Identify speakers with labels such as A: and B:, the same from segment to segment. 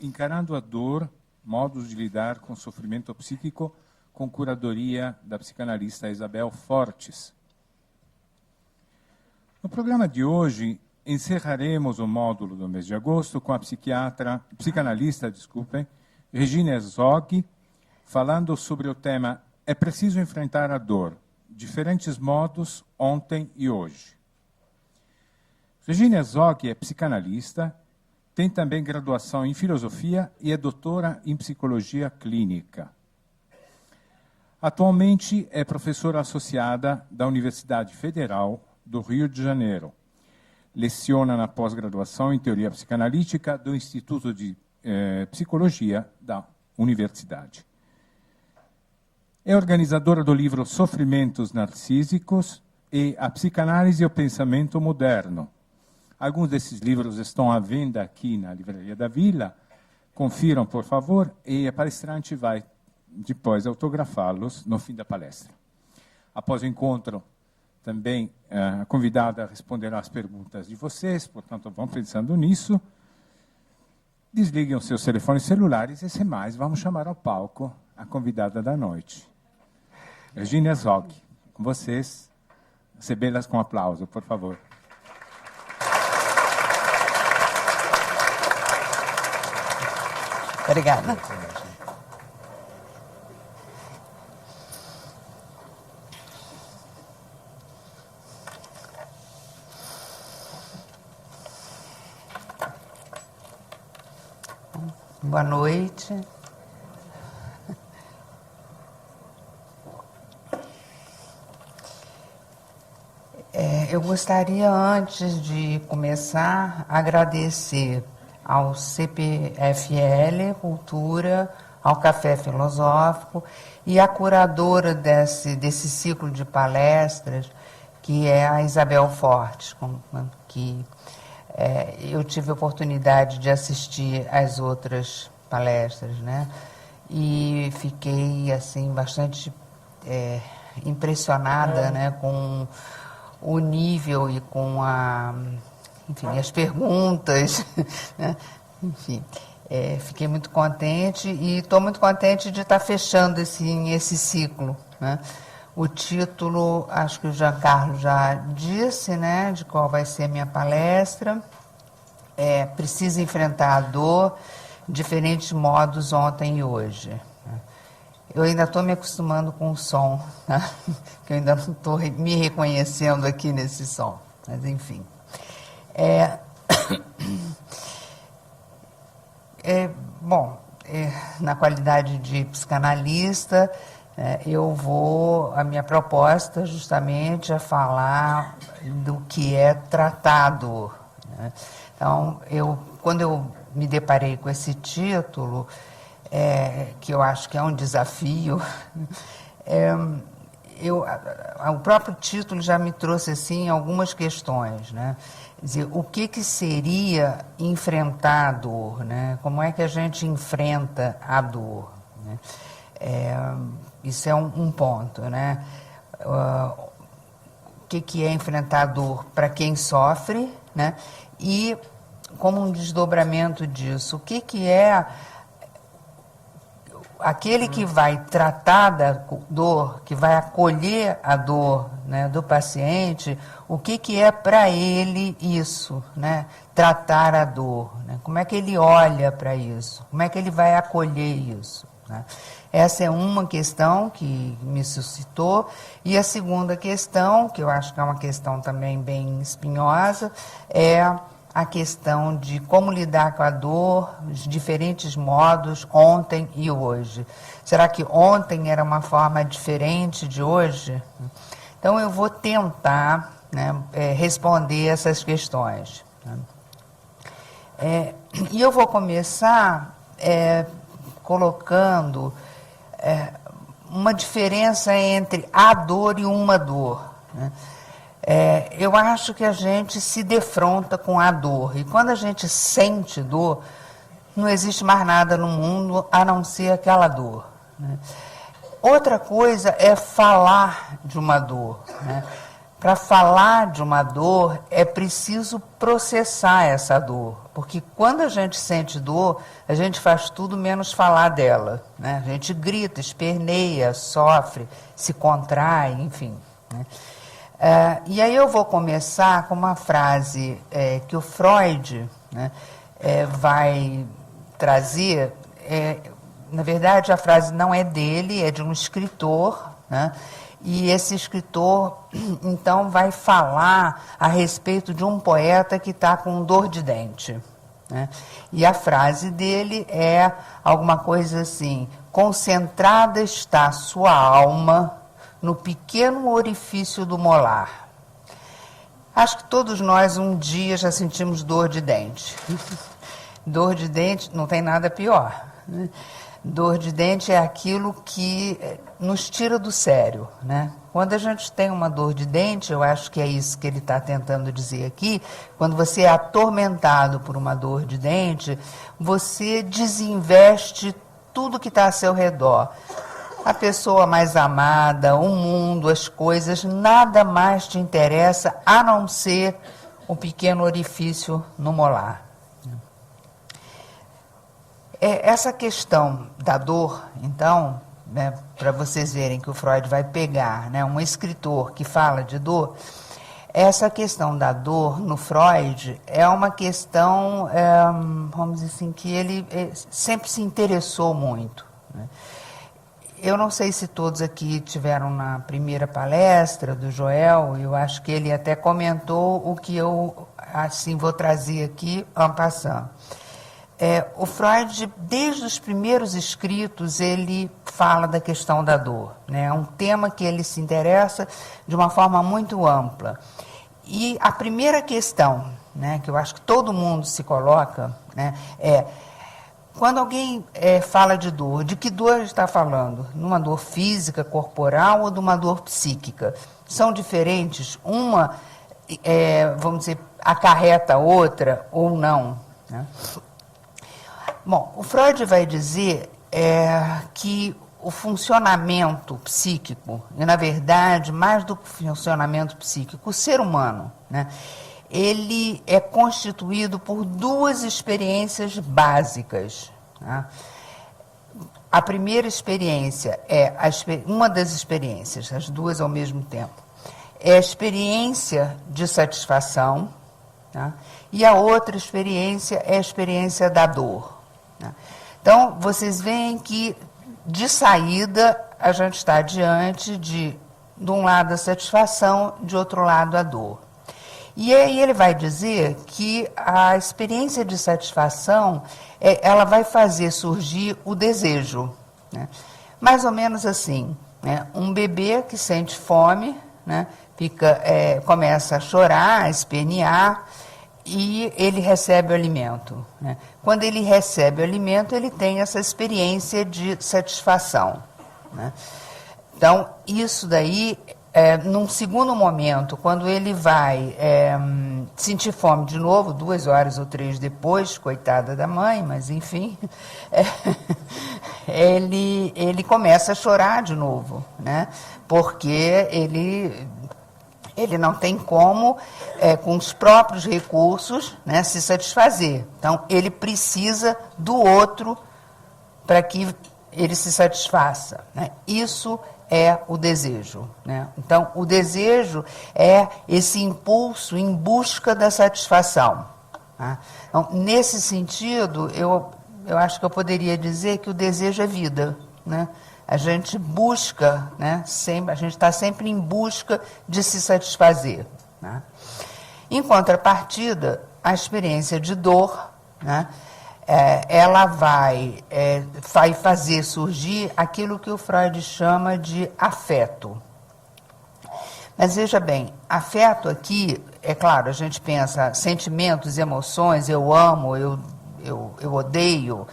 A: Encarando a Dor, Modos de Lidar com o Sofrimento Psíquico, com curadoria da psicanalista Isabel Fortes. No programa de hoje, encerraremos o módulo do mês de agosto com a psicanalista, Regina Herzog, falando sobre o tema É preciso enfrentar a dor, diferentes modos, ontem e hoje. Regina Herzog é psicanalista, tem também graduação em filosofia e é doutora em psicologia clínica. Atualmente é professora associada da Universidade Federal do Rio de Janeiro. Leciona na pós-graduação em teoria psicanalítica do Instituto de Psicologia da Universidade. É organizadora do livro Sofrimentos Narcísicos e A Psicanálise e o Pensamento Moderno. Alguns desses livros estão à venda aqui na Livraria da Vila. Confiram, por favor, e a palestrante vai depois autografá-los no fim da palestra. Após o encontro, também a convidada responderá às perguntas de vocês, portanto, vão pensando nisso. Desliguem os seus telefones celulares e, sem mais, vamos chamar ao palco a convidada da noite. Regina Herzog, com vocês, recebê-las com aplauso, por favor.
B: Obrigada. Boa noite. Eu gostaria, antes de começar, agradecer ao CPFL Cultura, ao Café Filosófico e à curadora desse ciclo de palestras, que é a Isabel Fortes, que eu tive a oportunidade de assistir às outras palestras, né? E fiquei assim bastante impressionada, né, com o nível e com enfim, as perguntas, né? Enfim, fiquei muito contente e estou muito contente de estar fechando esse ciclo, né? O título, acho que o Giancarlo já disse, né, de qual vai ser a minha palestra. Precisa enfrentar a dor, diferentes modos, ontem e hoje. Eu ainda estou me acostumando com o som, tá? Que eu ainda não estou me reconhecendo aqui nesse som, mas enfim. Na qualidade de psicanalista, a minha proposta justamente é falar do que é tratar a dor, né? Então, quando eu me deparei com esse título, que eu acho que é um desafio, o próprio título já me trouxe assim algumas questões, né? Quer dizer, o que seria enfrentar a dor, né? Como é que a gente enfrenta a dor, né? Isso é um ponto, né? O que é enfrentar a dor para quem sofre, né? E como um desdobramento disso, o que é aquele que vai tratar da dor, que vai acolher a dor, né, do paciente, o que é para ele isso, né, tratar a dor, né? Como é que ele olha para isso? Como é que ele vai acolher isso, né? Essa é uma questão que me suscitou. E a segunda questão, que eu acho que é uma questão também bem espinhosa, é a questão de como lidar com a dor, os diferentes modos, ontem e hoje. Será que ontem era uma forma diferente de hoje? Então, eu vou tentar, né, responder essas questões. E eu vou começar colocando uma diferença entre a dor e uma dor, né? Eu acho que a gente se defronta com a dor, e quando a gente sente dor, não existe mais nada no mundo a não ser aquela dor, né? Outra coisa é falar de uma dor, né? para falar de uma dor, é preciso processar essa dor. Porque quando a gente sente dor, a gente faz tudo menos falar dela, né? A gente grita, esperneia, sofre, se contrai, enfim, né? E aí eu vou começar com uma frase que o Freud, né, vai trazer. Na verdade, a frase não é dele, é de um escritor, né? E esse escritor, então, vai falar a respeito de um poeta que está com dor de dente, né? E a frase dele é alguma coisa assim: concentrada está sua alma no pequeno orifício do molar. Acho que todos nós um dia já sentimos dor de dente. Dor de dente não tem nada pior, né? Dor de dente é aquilo que nos tira do sério, né? Quando a gente tem uma dor de dente, eu acho que é isso que ele está tentando dizer aqui, quando você é atormentado por uma dor de dente, você desinveste tudo que está a seu redor. A pessoa mais amada, o mundo, as coisas, nada mais te interessa a não ser o pequeno orifício no molar. Essa questão da dor, então, né, para vocês verem que o Freud vai pegar, né, um escritor que fala de dor, essa questão da dor no Freud é uma questão, vamos dizer assim, que ele sempre se interessou muito, né? Eu não sei se todos aqui tiveram na primeira palestra do Joel, eu acho que ele até comentou o que eu assim vou trazer aqui en passant. O Freud, desde os primeiros escritos, ele fala da questão da dor, né? É um tema que ele se interessa de uma forma muito ampla. E a primeira questão, né, que eu acho que todo mundo se coloca, né, quando alguém fala de dor, de que dor ele está falando? Numa dor física, corporal ou de uma dor psíquica? São diferentes? Uma, vamos dizer, acarreta a outra ou não, né? Bom, o Freud vai dizer que o funcionamento psíquico, e na verdade, mais do que o funcionamento psíquico, o ser humano, né, ele é constituído por duas experiências básicas, né? A primeira experiência uma das experiências, as duas ao mesmo tempo, é a experiência de satisfação, tá? E a outra experiência é a experiência da dor. Então, vocês veem que, de saída, a gente está diante de um lado a satisfação, de outro lado a dor. E aí ele vai dizer que a experiência de satisfação, ela vai fazer surgir o desejo, né? Mais ou menos assim, né? Um bebê que sente fome, né, começa a chorar, a espernear, e ele recebe o alimento, né? Quando ele recebe o alimento, ele tem essa experiência de satisfação, né? Então, isso daí, num segundo momento, quando ele vai sentir fome de novo, 2 horas ou 3 depois, coitada da mãe, mas enfim, ele começa a chorar de novo, né? Porque ele não tem como, com os próprios recursos, né, se satisfazer. Então, ele precisa do outro para que ele se satisfaça, né? Isso é o desejo, né? Então, o desejo é esse impulso em busca da satisfação, tá? Então, nesse sentido, eu acho que eu poderia dizer que o desejo é vida, né? A gente busca, né, a gente está sempre em busca de se satisfazer, né? Em contrapartida, a experiência de dor, né, ela vai fazer surgir aquilo que o Freud chama de afeto. Mas veja bem, afeto aqui, é claro, a gente pensa sentimentos, emoções, eu amo, eu odeio,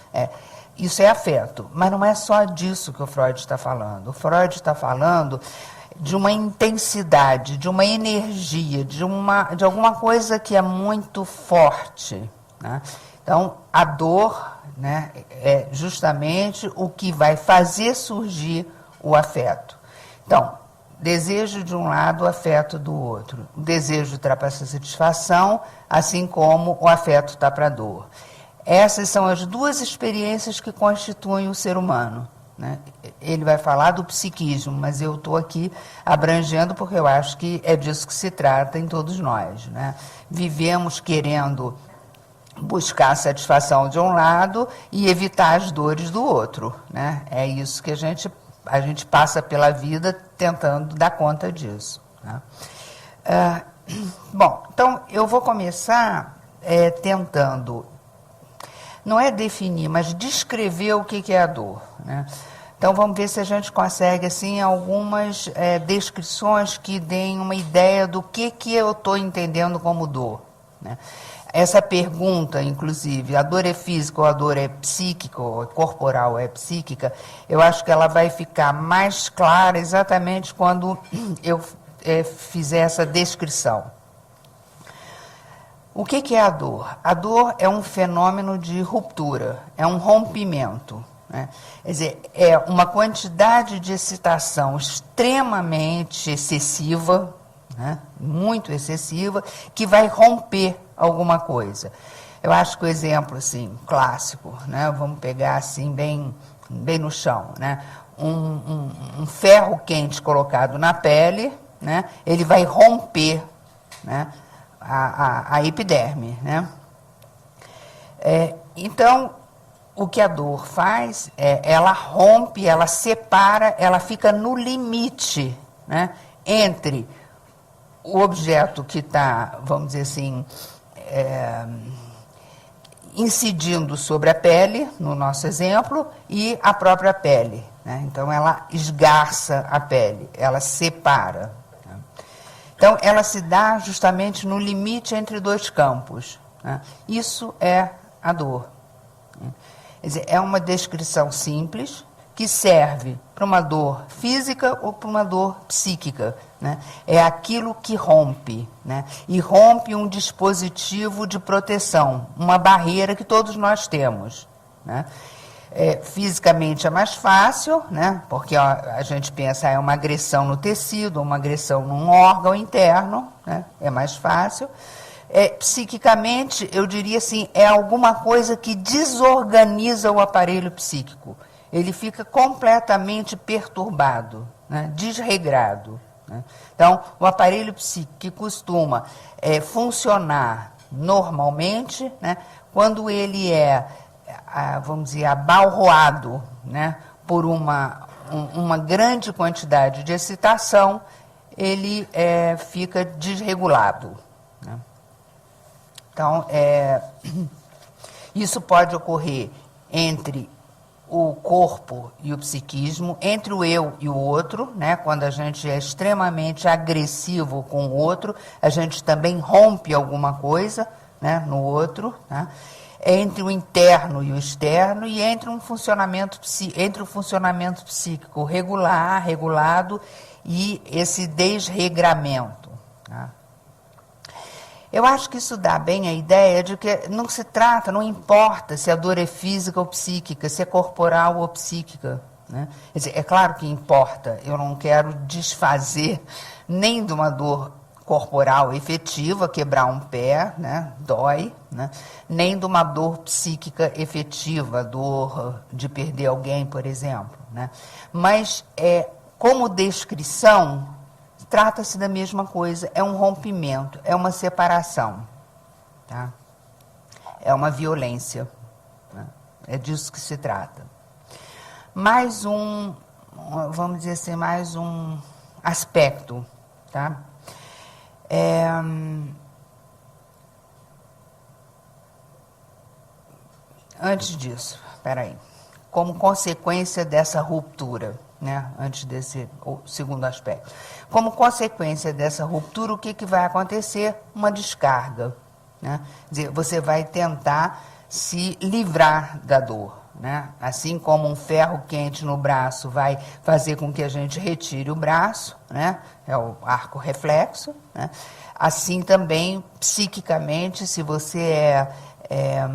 B: isso é afeto, mas não é só disso que o Freud está falando. O Freud está falando de uma intensidade, de uma energia, de alguma coisa que é muito forte, né? Então, a dor, né, é justamente o que vai fazer surgir o afeto. Então, Desejo de um lado, afeto do outro. O desejo está para satisfação, assim como o afeto está para a dor. Essas são as duas experiências que constituem o ser humano, né? Ele vai falar do psiquismo, mas eu estou aqui abrangendo porque eu acho que é disso que se trata em todos nós, né? Vivemos querendo buscar a satisfação de um lado e evitar as dores do outro, né? É isso que a gente passa pela vida tentando dar conta disso, né? Bom, então eu vou começar tentando, não é definir, mas descrever o que é a dor, né? Então vamos ver se a gente consegue assim algumas descrições que deem uma ideia do que eu estou entendendo como dor, né? Essa pergunta, inclusive, a dor é física ou a dor é psíquica, ou corporal ou é psíquica, eu acho que ela vai ficar mais clara exatamente quando eu fizer essa descrição. O que é a dor? A dor é um fenômeno de ruptura, é um rompimento, né? Quer dizer, é uma quantidade de excitação extremamente excessiva, né? Muito excessiva, que vai romper alguma coisa. Eu acho que o exemplo assim, clássico, né? Vamos pegar assim bem no chão, né? Um ferro quente colocado na pele, né? Ele vai romper, né? A epiderme, né? Então, o que a dor faz ela rompe, ela separa, ela fica no limite, né? Entre o objeto que está, vamos dizer assim, incidindo sobre a pele, no nosso exemplo, e a própria pele, né? Então, ela esgarça a pele, ela separa. Né? Então, ela se dá justamente no limite entre dois campos, né? Isso é a dor. Né? Quer dizer, é uma descrição simples que serve para uma dor física ou para uma dor psíquica, né? É aquilo que rompe, né? E rompe um dispositivo de proteção, uma barreira que todos nós temos, né? Fisicamente é mais fácil, né? Porque a gente pensa é uma agressão no tecido, uma agressão num órgão interno, né? É mais fácil. Psiquicamente, eu diria assim, é alguma coisa que desorganiza o aparelho psíquico. Ele fica completamente perturbado, né? Desregrado, né? Então, o aparelho psíquico que costuma funcionar normalmente, né? Quando ele vamos dizer, abalroado, né? Por uma grande quantidade de excitação, ele fica desregulado, né? Então, isso pode ocorrer entre o corpo e o psiquismo, entre o eu e o outro, né? Quando a gente é extremamente agressivo com o outro, a gente também rompe alguma coisa, né? No outro, né? Entre o interno e o externo, e entre o funcionamento psíquico regular, regulado, e esse desregramento, né? Eu acho que isso dá bem a ideia de que não se trata, não importa se a dor é física ou psíquica, se é corporal ou psíquica, né? Quer dizer, é claro que importa, eu não quero desfazer nem de uma dor corporal efetiva, quebrar um pé, né? Dói, né? Nem de uma dor psíquica efetiva, dor de perder alguém, por exemplo, né? Mas, como descrição, trata-se da mesma coisa, é um rompimento, é uma separação, tá? É uma violência, né? É disso que se trata. Mais vamos dizer assim, mais um aspecto, tá? Antes disso, peraí, como consequência dessa ruptura, né? Antes desse segundo aspecto. Como consequência dessa ruptura, o que vai acontecer? Uma descarga, né? Quer dizer, você vai tentar se livrar da dor, né? Assim como um ferro quente no braço vai fazer com que a gente retire o braço, né? É o arco reflexo, né? Assim também, psiquicamente, se você é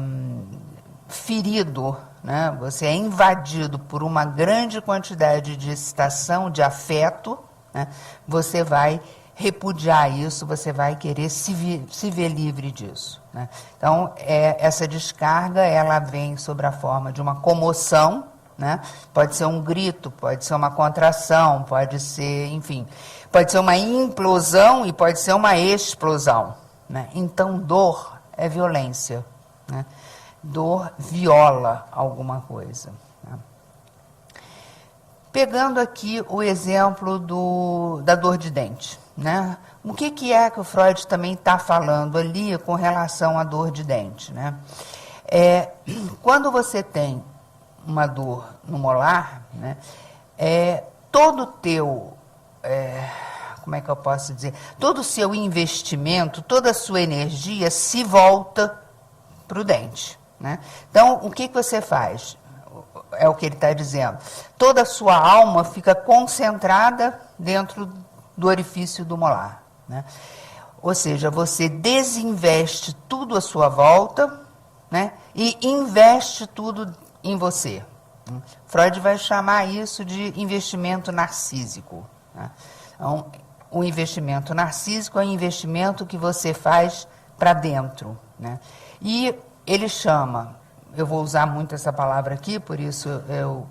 B: ferido, né? Você é invadido por uma grande quantidade de excitação, de afeto, né, você vai repudiar isso, você vai querer se ver livre disso, né? Então, essa descarga, ela vem sob a forma de uma comoção, né? Pode ser um grito, pode ser uma contração, pode ser, enfim, pode ser uma implosão e pode ser uma explosão, né? Então, dor é violência, né? Dor viola alguma coisa, né? Pegando aqui o exemplo da dor de dente, né? O que é que o Freud também está falando ali com relação à dor de dente, né? Quando você tem uma dor no molar, né, todo o teu, como é que eu posso dizer, todo o seu investimento, toda a sua energia se volta para o dente, né? Então, o que você faz? É o que ele está dizendo. Toda a sua alma fica concentrada dentro do orifício do molar, né? Ou seja, você desinveste tudo à sua volta, né, e investe tudo em você. Freud vai chamar isso de investimento narcísico, né? Então, o investimento narcísico é um investimento que você faz para dentro, né? E ele chama, eu vou usar muito essa palavra aqui, por isso eu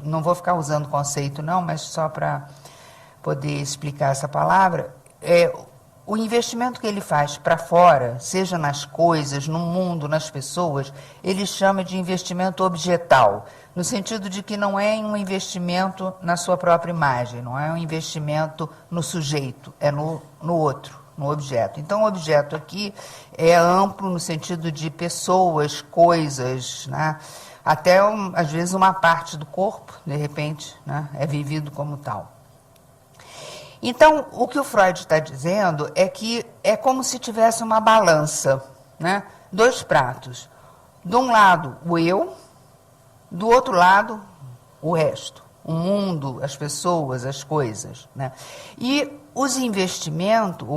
B: não vou ficar usando conceito não, mas só para poder explicar essa palavra, o investimento que ele faz para fora, seja nas coisas, no mundo, nas pessoas, ele chama de investimento objetal, no sentido de que não é um investimento na sua própria imagem, não é um investimento no sujeito, é no outro, no objeto. Então, o objeto aqui é amplo no sentido de pessoas, coisas, né? Até, às vezes, uma parte do corpo, de repente, né, é vivido como tal. Então, o que o Freud está dizendo é que é como se tivesse uma balança, né? Dois pratos. De um lado, o eu, do outro lado, o resto. O mundo, as pessoas, as coisas, né? E o investimento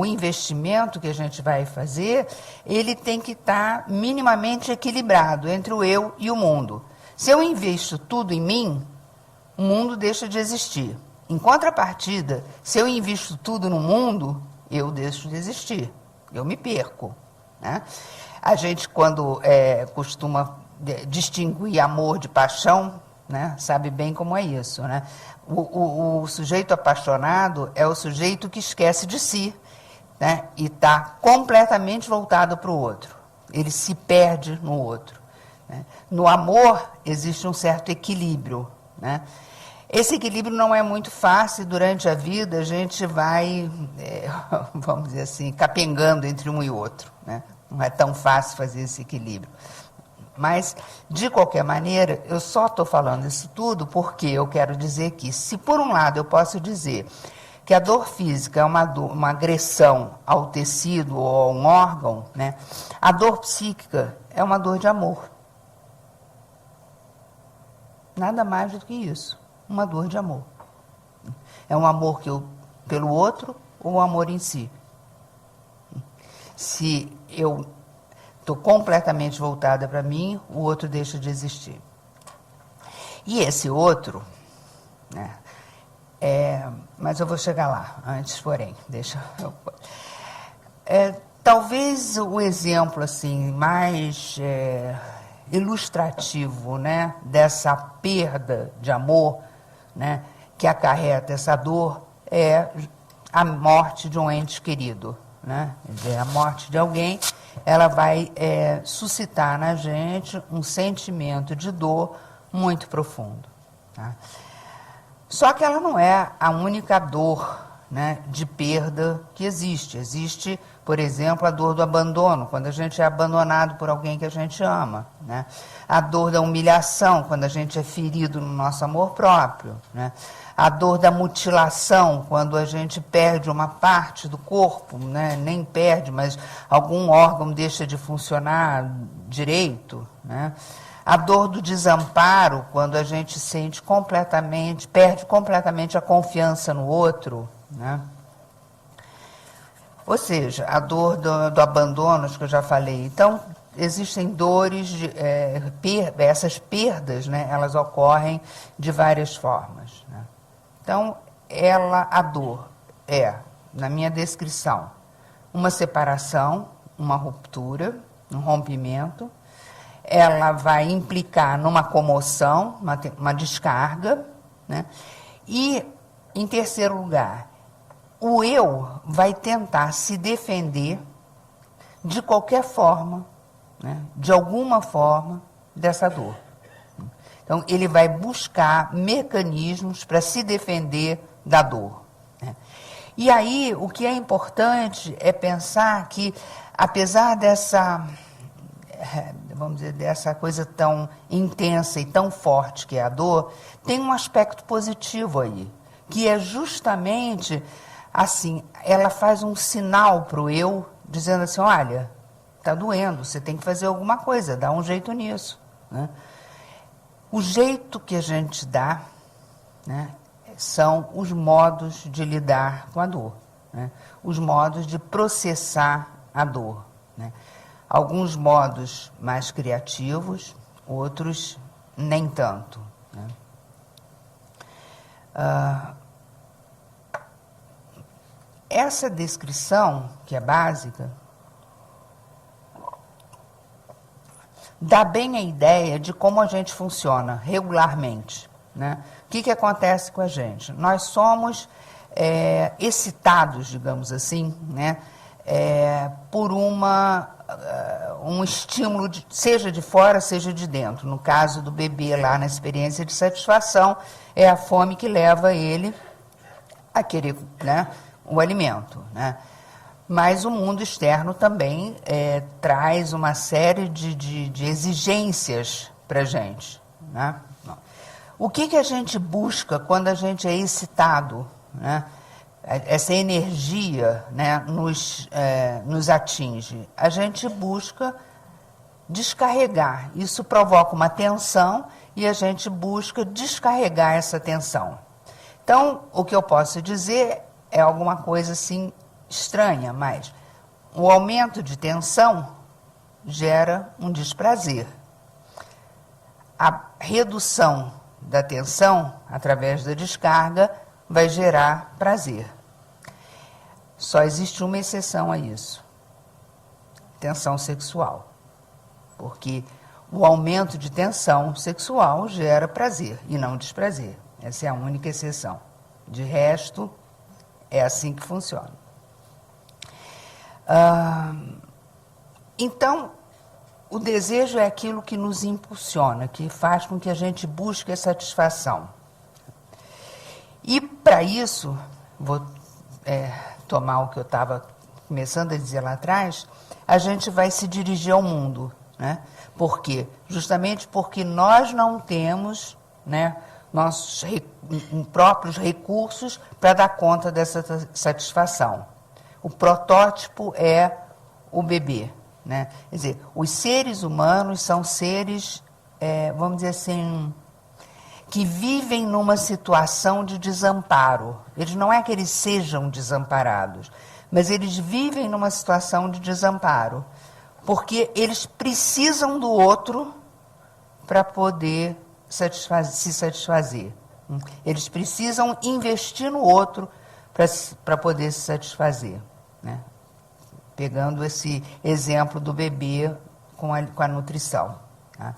B: que a gente vai fazer, ele tem que estar minimamente equilibrado entre o eu e o mundo. Se eu investo tudo em mim, o mundo deixa de existir. Em contrapartida, se eu invisto tudo no mundo, eu deixo de existir, eu me perco, né? A gente, quando costuma distinguir amor de paixão, né, sabe bem como é isso, né? O sujeito apaixonado é o sujeito que esquece de si, né, e está completamente voltado para o outro. Ele se perde no outro, né? No amor existe um certo equilíbrio, né? Esse equilíbrio não é muito fácil. Durante a vida a gente vai, vamos dizer assim, capengando entre um e outro, né? Não é tão fácil fazer esse equilíbrio. Mas, de qualquer maneira, eu só estou falando isso tudo porque eu quero dizer que, se por um lado eu posso dizer que a dor física é uma agressão ao tecido ou a um órgão, né, a dor psíquica é uma dor de amor. Nada mais do que isso, uma dor de amor. É um amor pelo outro ou um amor em si. Se eu estou completamente voltada para mim, o outro deixa de existir. E esse outro, né, mas eu vou chegar lá, antes, porém, talvez o exemplo assim, mais ilustrativo, né, dessa perda de amor, né, que acarreta essa dor, é a morte de um ente querido, né? A morte de alguém, ela vai suscitar na gente um sentimento de dor muito profundo, tá? Só que ela não é a única dor, né, de perda que existe. Existe, por exemplo, a dor do abandono, quando a gente é abandonado por alguém que a gente ama, né? A dor da humilhação, quando a gente é ferido no nosso amor próprio, né? A dor da mutilação, quando a gente perde uma parte do corpo, né? Nem perde, mas algum órgão deixa de funcionar direito, né? A dor do desamparo, quando a gente perde completamente a confiança no outro, né? Ou seja, a dor do abandono, acho que eu já falei. Então, existem dores, essas perdas, né, elas ocorrem de várias formas, né? Então, a dor é, na minha descrição, uma separação, uma ruptura, um rompimento. Ela vai implicar numa comoção, uma descarga, né? E, em terceiro lugar, o eu vai tentar se defender de qualquer forma, né? De alguma forma, dessa dor. Então, ele vai buscar mecanismos para se defender da dor, né? E aí, o que é importante é pensar que, apesar dessa, vamos dizer, dessa coisa tão intensa e tão forte que é a dor, tem um aspecto positivo aí, que é justamente, assim, ela faz um sinal para o eu, dizendo assim, olha, está doendo, você tem que fazer alguma coisa, dá um jeito nisso, né? O jeito que a gente dá, né, são os modos de lidar com a dor, né? Os modos de processar a dor, né? Alguns modos mais criativos, outros nem tanto, né? Essa descrição, que é básica, dá bem a ideia de como a gente funciona regularmente, né? O que acontece com a gente? Nós somos excitados, digamos assim, né? Por um estímulo, seja de fora, seja de dentro. No caso do bebê, lá na experiência de satisfação, é a fome que leva ele a querer, né, o alimento, né? Mas o mundo externo também traz uma série de exigências para a gente, né? O que a gente busca quando a gente é excitado, né? Essa energia, né, nos atinge. A gente busca descarregar. Isso provoca uma tensão e a gente busca descarregar essa tensão. Então, o que eu posso dizer é alguma coisa assim estranha, mas o aumento de tensão gera um desprazer. A redução da tensão, através da descarga, vai gerar prazer. Só existe uma exceção a isso: tensão sexual. Porque o aumento de tensão sexual gera prazer e não desprazer. Essa é a única exceção. De resto, é assim que funciona. Então, o desejo é aquilo que nos impulsiona, que faz com que a gente busque a satisfação. E, para isso, vou tomar o que eu estava começando a dizer lá atrás, a gente vai se dirigir ao mundo, né? Por quê? Justamente porque nós não temos, né, nossos próprios recursos para dar conta dessa satisfação. O protótipo é o bebê, né? Quer dizer, os seres humanos são seres, vamos dizer assim, que vivem numa situação de desamparo. Eles não é que eles sejam desamparados, mas eles vivem numa situação de desamparo, porque eles precisam do outro para poder se satisfazer. Eles precisam investir no outro para poder se satisfazer, né? Pegando esse exemplo do bebê com a nutrição, tá?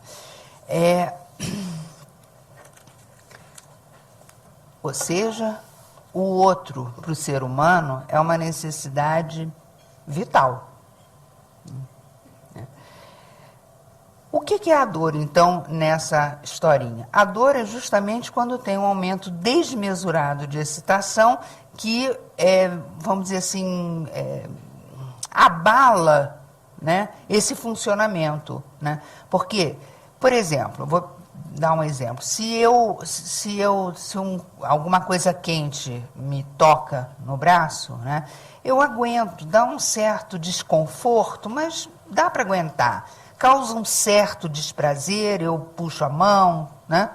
B: Ou seja, o outro para o ser humano é uma necessidade vital. O que é a dor, então, nessa historinha? A dor é justamente quando tem um aumento desmesurado de excitação que, vamos dizer assim, abala, né, esse funcionamento, né? Porque, por exemplo, vou dar um exemplo. Se alguma coisa quente me toca no braço, né, eu aguento, dá um certo desconforto, mas dá para aguentar. Causa um certo desprazer, eu puxo a mão, né?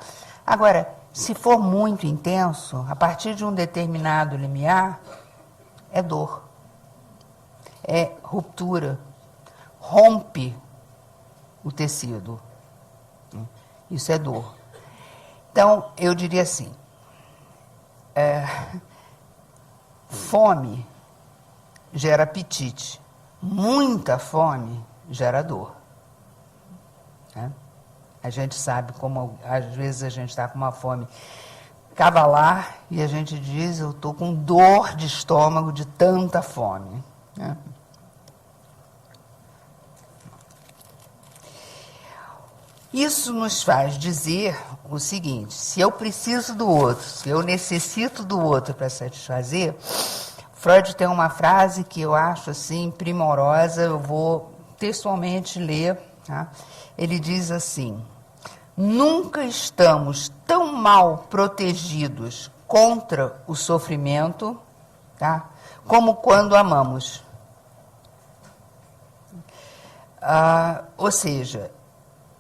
B: Agora, se for muito intenso, a partir de um determinado limiar, é dor, é ruptura, rompe o tecido. Isso é dor. Então, eu diria assim, fome gera apetite, muita fome gera dor. Né? A gente sabe como, às vezes, a gente está com uma fome cavalar e a gente diz, eu estou com dor de estômago de tanta fome. Né? Isso nos faz dizer o seguinte: se eu preciso do outro, se eu necessito do outro para satisfazer, Freud tem uma frase que eu acho assim primorosa, eu vou textualmente ler. Tá? Ele diz assim: nunca estamos tão mal protegidos contra o sofrimento, tá? Como quando amamos. Ou seja,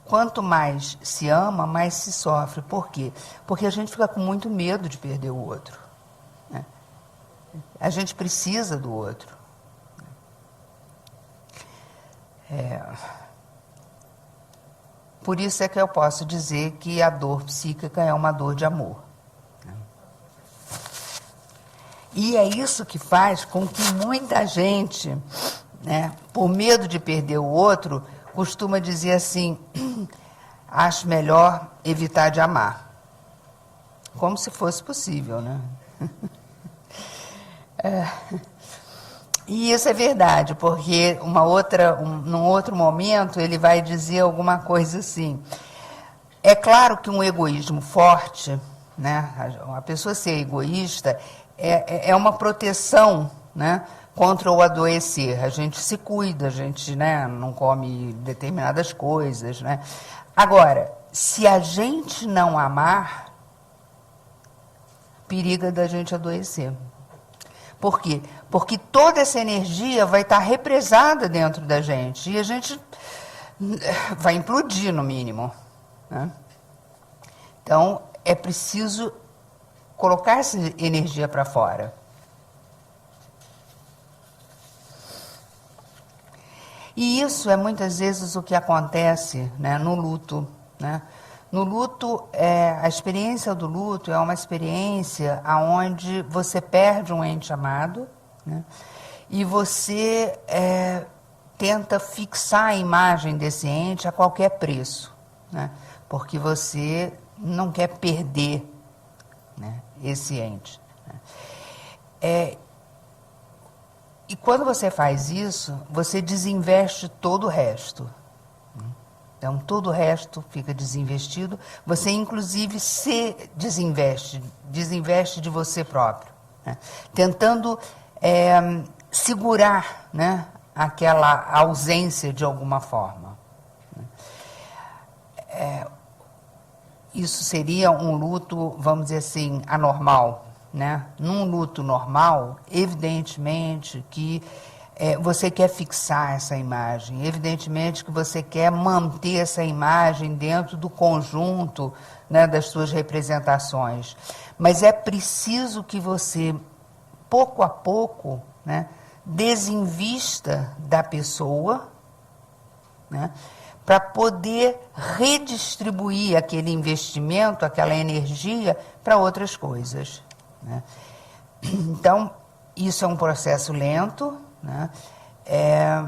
B: quanto mais se ama, mais se sofre. Por quê? Porque a gente fica com muito medo de perder o outro. Né? A gente precisa do outro. Por isso é que eu posso dizer que a dor psíquica é uma dor de amor. E é isso que faz com que muita gente, né, por medo de perder o outro, costuma dizer assim, acho melhor evitar de amar. Como se fosse possível, né? E isso é verdade, porque num outro momento ele vai dizer alguma coisa assim. É claro que um egoísmo forte, né, a pessoa ser egoísta, é uma proteção, né, contra o adoecer. A gente se cuida, a gente, né, não come determinadas coisas. Né? Agora, se a gente não amar, periga da gente adoecer. Por quê? Porque toda essa energia vai estar represada dentro da gente e a gente vai implodir, no mínimo. Né? Então, é preciso colocar essa energia para fora. E isso é muitas vezes o que acontece, né, no luto. Né? No luto, a experiência do luto é uma experiência onde você perde um ente amado, né, e você tenta fixar a imagem desse ente a qualquer preço, né, porque você não quer perder, né, esse ente. Né. E quando você faz isso, você desinveste todo o resto. Então, todo o resto fica desinvestido. Você, inclusive, se desinveste de você próprio. Né? Tentando segurar, né, aquela ausência de alguma forma. Isso seria um luto, vamos dizer assim, anormal. Né? Num luto normal, evidentemente que você quer fixar essa imagem, evidentemente que você quer manter essa imagem dentro do conjunto, né, das suas representações. Mas é preciso que você, pouco a pouco, né, desinvista da pessoa, né, para poder redistribuir aquele investimento, aquela energia para outras coisas. Né? Então, isso é um processo lento, né?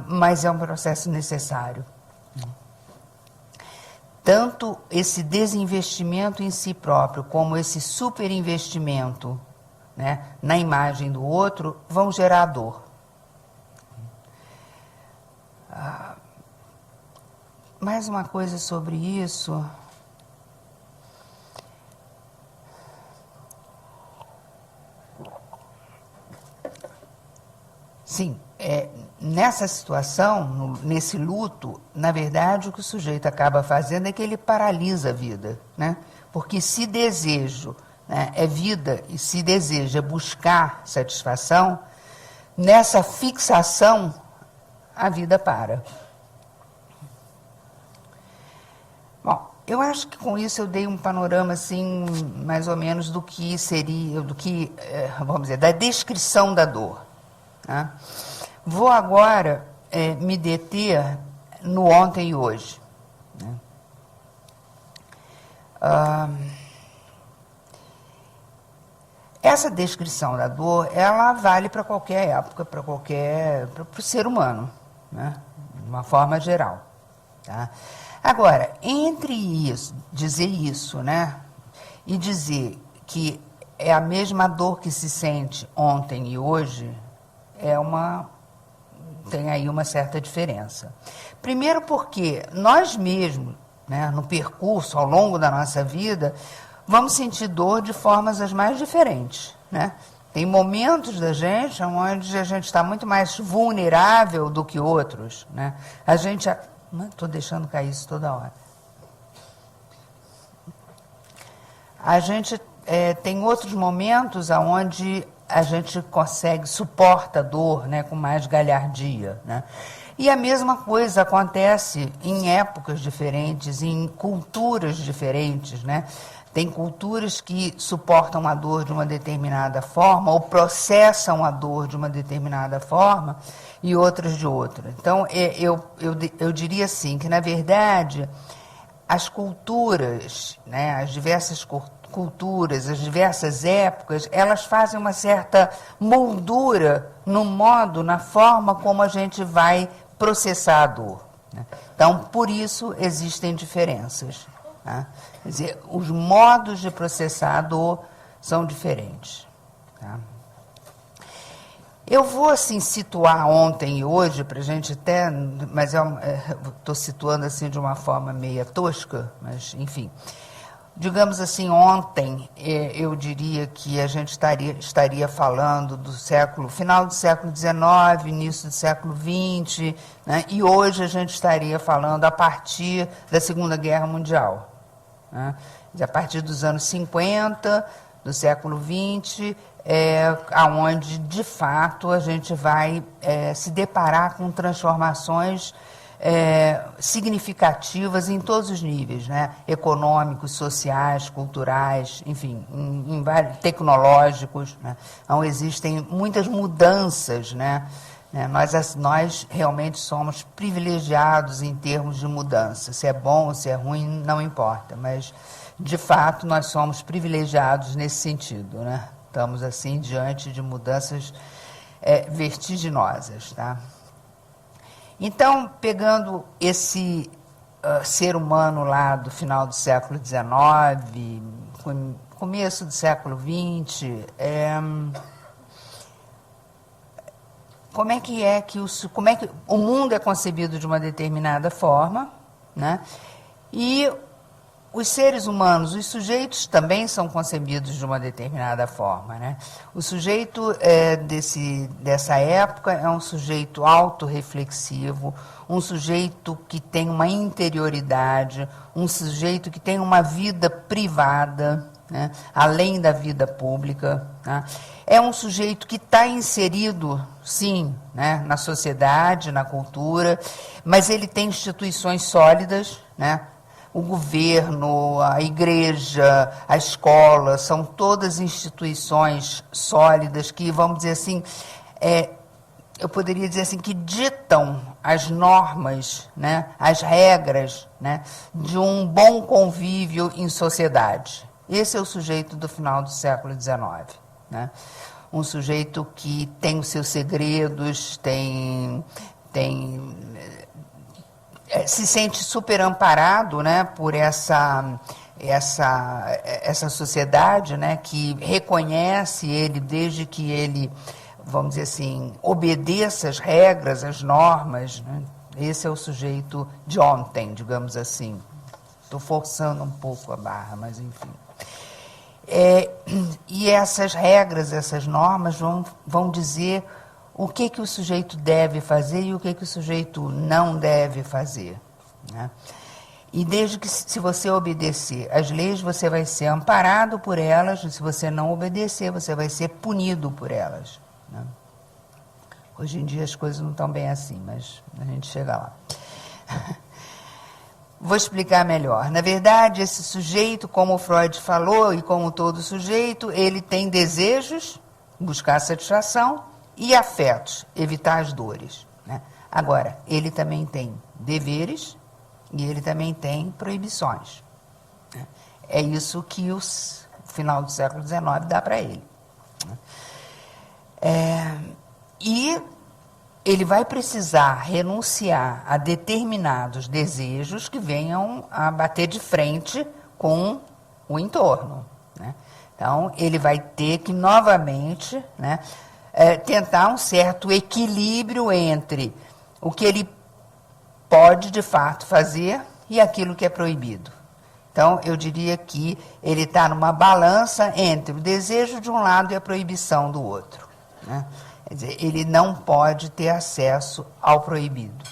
B: Mas é um processo necessário. Tanto esse desinvestimento em si próprio, como esse superinvestimento, né, na imagem do outro, vão gerar dor. Mais uma coisa sobre isso. Sim, nessa situação, nesse luto, na verdade, o que o sujeito acaba fazendo é que ele paralisa a vida, né? Porque se desejo, né, é vida e se desejo é buscar satisfação, nessa fixação, a vida para. Bom, eu acho que com isso eu dei um panorama, assim, mais ou menos do que seria, vamos dizer, da descrição da dor. Né? Vou agora me deter no ontem e hoje. Né? Essa descrição da dor, ela vale para qualquer época, para o ser humano, né? De uma forma geral. Tá? Agora, entre isso, dizer isso, né, e dizer que é a mesma dor que se sente ontem e hoje, tem aí uma certa diferença. Primeiro porque nós mesmos, né, no percurso, ao longo da nossa vida, vamos sentir dor de formas as mais diferentes, né? Tem momentos da gente onde a gente está muito mais vulnerável do que outros, né? Estou deixando cair isso toda hora. A gente tem outros momentos onde a gente suporta a dor, né, com mais galhardia, né? E a mesma coisa acontece em épocas diferentes, em culturas diferentes, né? Tem culturas que suportam a dor de uma determinada forma ou processam a dor de uma determinada forma e outras de outra. Então, eu diria assim, que, na verdade, as culturas, né, as diversas culturas, as diversas épocas, elas fazem uma certa moldura no modo, na forma como a gente vai processar a dor, né? Então, por isso, existem diferenças, tá? Quer dizer, os modos de processar a dor são diferentes, tá? Eu vou, assim, situar ontem e hoje, para a gente até... Mas estou situando, assim, de uma forma meia tosca, mas, enfim. Digamos assim, ontem, eu diria que a gente estaria falando do final do século XIX, início do século XX, né? E hoje a gente estaria falando a partir da Segunda Guerra Mundial, né? A partir dos anos 50, do século XX, aonde, de fato, a gente vai se deparar com transformações significativas em todos os níveis, né? Econômicos, sociais, culturais, enfim, em vários, tecnológicos, né? Então, existem muitas mudanças, né? Nós realmente somos privilegiados em termos de mudança. Se é bom ou se é ruim, não importa, mas, de fato, nós somos privilegiados nesse sentido, né? Estamos, assim, diante de mudanças vertiginosas, tá? Então, pegando esse ser humano lá do final do século XIX, começo do século XX, como é que o mundo é concebido de uma determinada forma, né? E os seres humanos, os sujeitos também são concebidos de uma determinada forma, né? O sujeito dessa época é um sujeito autorreflexivo, um sujeito que tem uma interioridade, um sujeito que tem uma vida privada, né, além da vida pública, né? É um sujeito que está inserido, sim, né, na sociedade, na cultura, mas ele tem instituições sólidas, né? O governo, a igreja, a escola, são todas instituições sólidas que, vamos dizer assim, eu poderia dizer assim, que ditam as normas, né, as regras, né, de um bom convívio em sociedade. Esse é o sujeito do final do século XIX, né? Um sujeito que tem os seus segredos, se sente super amparado, né, por essa sociedade, né, que reconhece ele desde que ele, vamos dizer assim, obedeça as regras, as normas, né? Esse é o sujeito de ontem, digamos assim. Estou forçando um pouco a barra, mas enfim. E essas regras, essas normas vão dizer o que o sujeito deve fazer e o que o sujeito não deve fazer, né? E desde que, se você obedecer às leis, você vai ser amparado por elas, e se você não obedecer, você vai ser punido por elas, né? Hoje em dia as coisas não estão bem assim, mas a gente chega lá. Vou explicar melhor. Na verdade, esse sujeito, como o Freud falou, e como todo sujeito, ele tem desejos, buscar satisfação, e afetos, evitar as dores, né? Agora, ele também tem deveres e ele também tem proibições, né? É isso que o final do século XIX dá para ele, E ele vai precisar renunciar a determinados desejos que venham a bater de frente com o entorno, né? Então, ele vai ter que, novamente, né, tentar um certo equilíbrio entre o que ele pode, de fato, fazer e aquilo que é proibido. Então, eu diria que ele está numa balança entre o desejo de um lado e a proibição do outro, né? Quer dizer, ele não pode ter acesso ao proibido.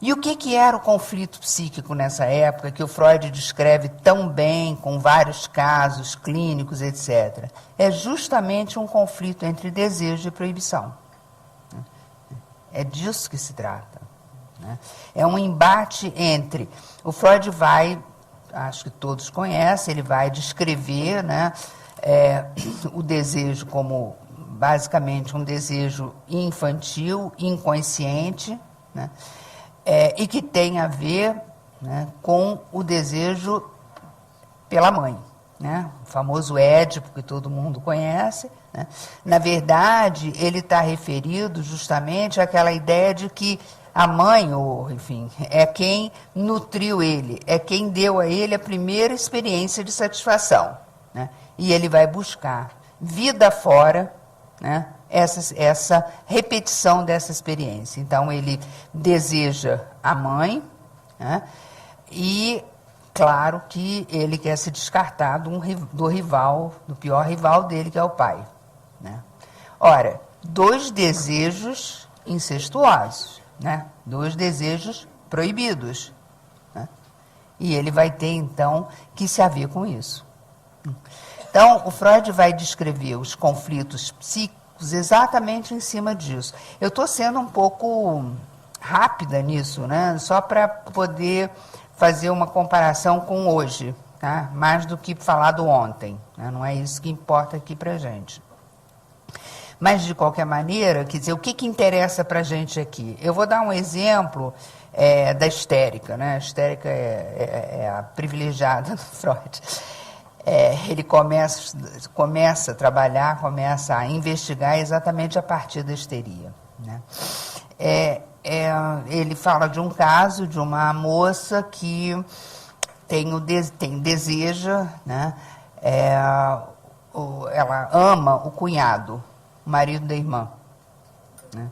B: E o que era o conflito psíquico nessa época, que o Freud descreve tão bem, com vários casos clínicos, etc.? É justamente um conflito entre desejo e proibição. É disso que se trata, né? É um embate entre... O Freud vai, acho que todos conhecem, ele vai descrever, né, o desejo como, basicamente, um desejo infantil, inconsciente, né? E que tem a ver, né, com o desejo pela mãe, né? O famoso Édipo, que todo mundo conhece, né? Na verdade, ele está referido justamente àquela ideia de que a mãe, ou enfim, é quem nutriu ele, é quem deu a ele a primeira experiência de satisfação, né? E ele vai buscar vida fora, né, essa repetição dessa experiência. Então, ele deseja a mãe, né, e, claro, que ele quer se descartar do rival, do pior rival dele, que é o pai, né? Ora, dois desejos incestuosos, né? Dois desejos proibidos, né? E ele vai ter, então, que se haver com isso. Então, o Freud vai descrever os conflitos psíquicos exatamente em cima disso. Eu estou sendo um pouco rápida nisso, né? Só para poder fazer uma comparação com hoje, tá? Mais do que falar do ontem, né? Não é isso que importa aqui para a gente. Mas, de qualquer maneira, quer dizer, o que interessa para a gente aqui? Eu vou dar um exemplo da histérica, né? A histérica é a privilegiada do Freud. Ele começa a trabalhar, começa a investigar exatamente a partir da histeria, né? Ele fala de um caso de uma moça que deseja, né? Ela ama o cunhado, o marido da irmã, né?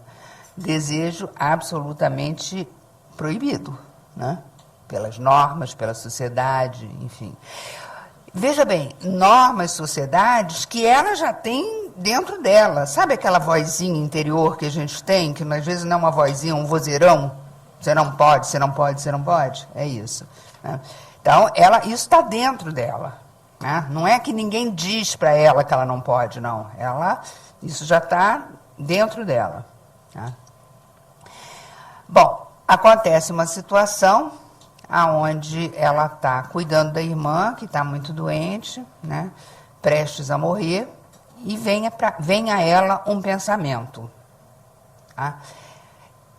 B: Desejo absolutamente proibido, né? Pelas normas, pela sociedade, enfim. Veja bem, normas, sociedades que ela já tem dentro dela. Sabe aquela vozinha interior que a gente tem, que às vezes não é uma vozinha, um vozeirão? Você não pode, você não pode, você não pode? É isso, né? Então, isso está dentro dela, né? Não é que ninguém diz para ela que ela não pode, não. Isso já está dentro dela, né? Bom, acontece uma situação aonde ela está cuidando da irmã, que está muito doente, né, prestes a morrer, e vem a ela um pensamento. Tá?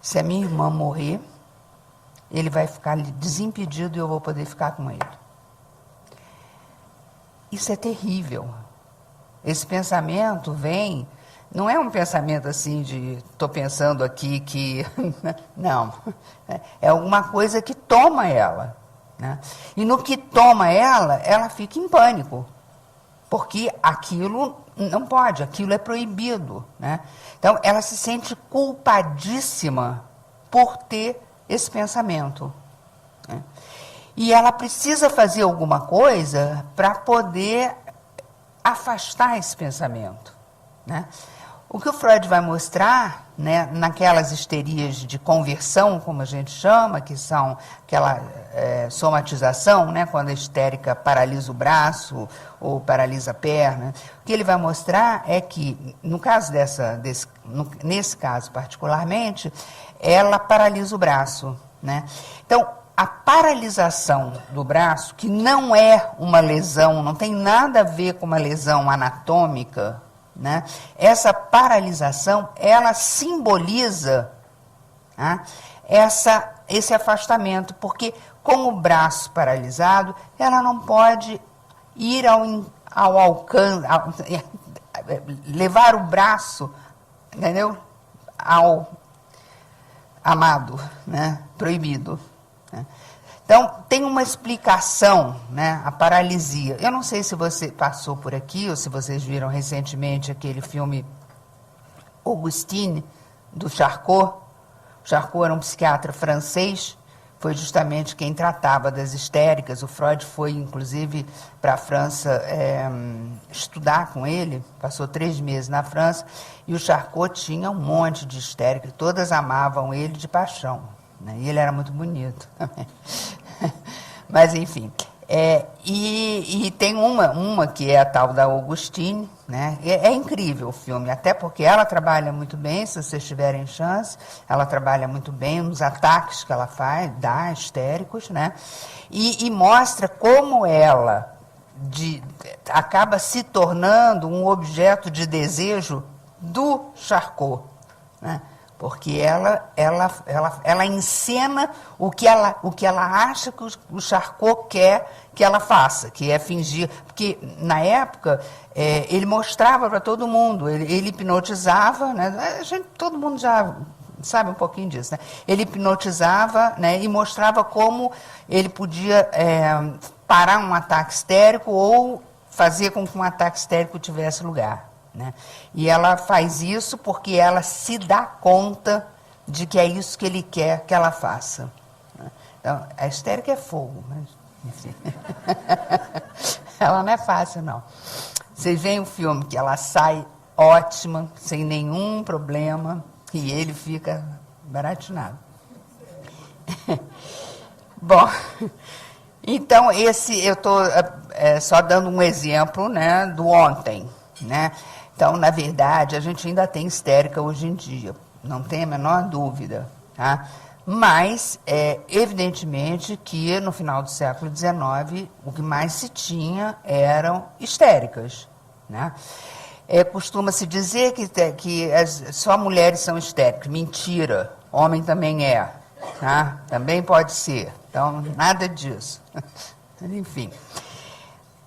B: Se a minha irmã morrer, ele vai ficar desimpedido e eu vou poder ficar com ele. Isso é terrível. Esse pensamento vem... Não é um pensamento assim de estou pensando aqui que... Não. É alguma coisa que toma ela, né? E no que toma ela fica em pânico. Porque aquilo não pode, aquilo é proibido, né? Então, ela se sente culpadíssima por ter esse pensamento, né? E ela precisa fazer alguma coisa para poder afastar esse pensamento, né? O que o Freud vai mostrar, né, naquelas histerias de conversão, como a gente chama, que são aquela somatização, né, quando a histérica paralisa o braço ou paralisa a perna, o que ele vai mostrar é que, no caso nesse caso particularmente, ela paralisa o braço, né? Então, a paralisação do braço, que não é uma lesão, não tem nada a ver com uma lesão anatômica, né? Essa paralisação, ela simboliza, né, esse afastamento, porque com o braço paralisado, ela não pode ir ao alcance, levar o braço, entendeu? Ao amado, né? Proibido. Né? Então, tem uma explicação, né? A paralisia. Eu não sei se você passou por aqui, ou se vocês viram recentemente aquele filme Augustine, do Charcot. Charcot era um psiquiatra francês, foi justamente quem tratava das histéricas. O Freud foi, inclusive, para a França estudar com ele, passou 3 meses na França, e o Charcot tinha um monte de histéricas, todas amavam ele de paixão, né? E ele era muito bonito também. Mas, enfim, e tem uma que é a tal da Augustine, né? É incrível o filme, até porque ela trabalha muito bem, se vocês tiverem chance, ela trabalha muito bem nos ataques que ela faz, dá histéricos, né? E mostra como ela acaba se tornando um objeto de desejo do Charcot, né? Porque ela encena o que ela acha que o Charcot quer que ela faça, que é fingir. Porque, na época, ele mostrava para todo mundo, ele hipnotizava, né? Todo mundo já sabe um pouquinho disso, né? Ele hipnotizava, né? E mostrava como ele podia parar um ataque histérico ou fazer com que um ataque histérico tivesse lugar. Né? E ela faz isso porque ela se dá conta de que é isso que ele quer que ela faça. Então, a histérica é fogo, mas enfim. Ela não é fácil, não. Vocês veem o filme que ela sai ótima, sem nenhum problema, e ele fica baratinado. Bom, então eu estou só dando um exemplo, né, do ontem, né? Então, na verdade, a gente ainda tem histérica hoje em dia, não tem a menor dúvida, tá? Mas, evidentemente, que no final do século XIX, o que mais se tinha eram histéricas, né? Costuma-se dizer que só mulheres são histéricas. Mentira, homem também é, tá? Também pode ser, então, nada disso. Enfim.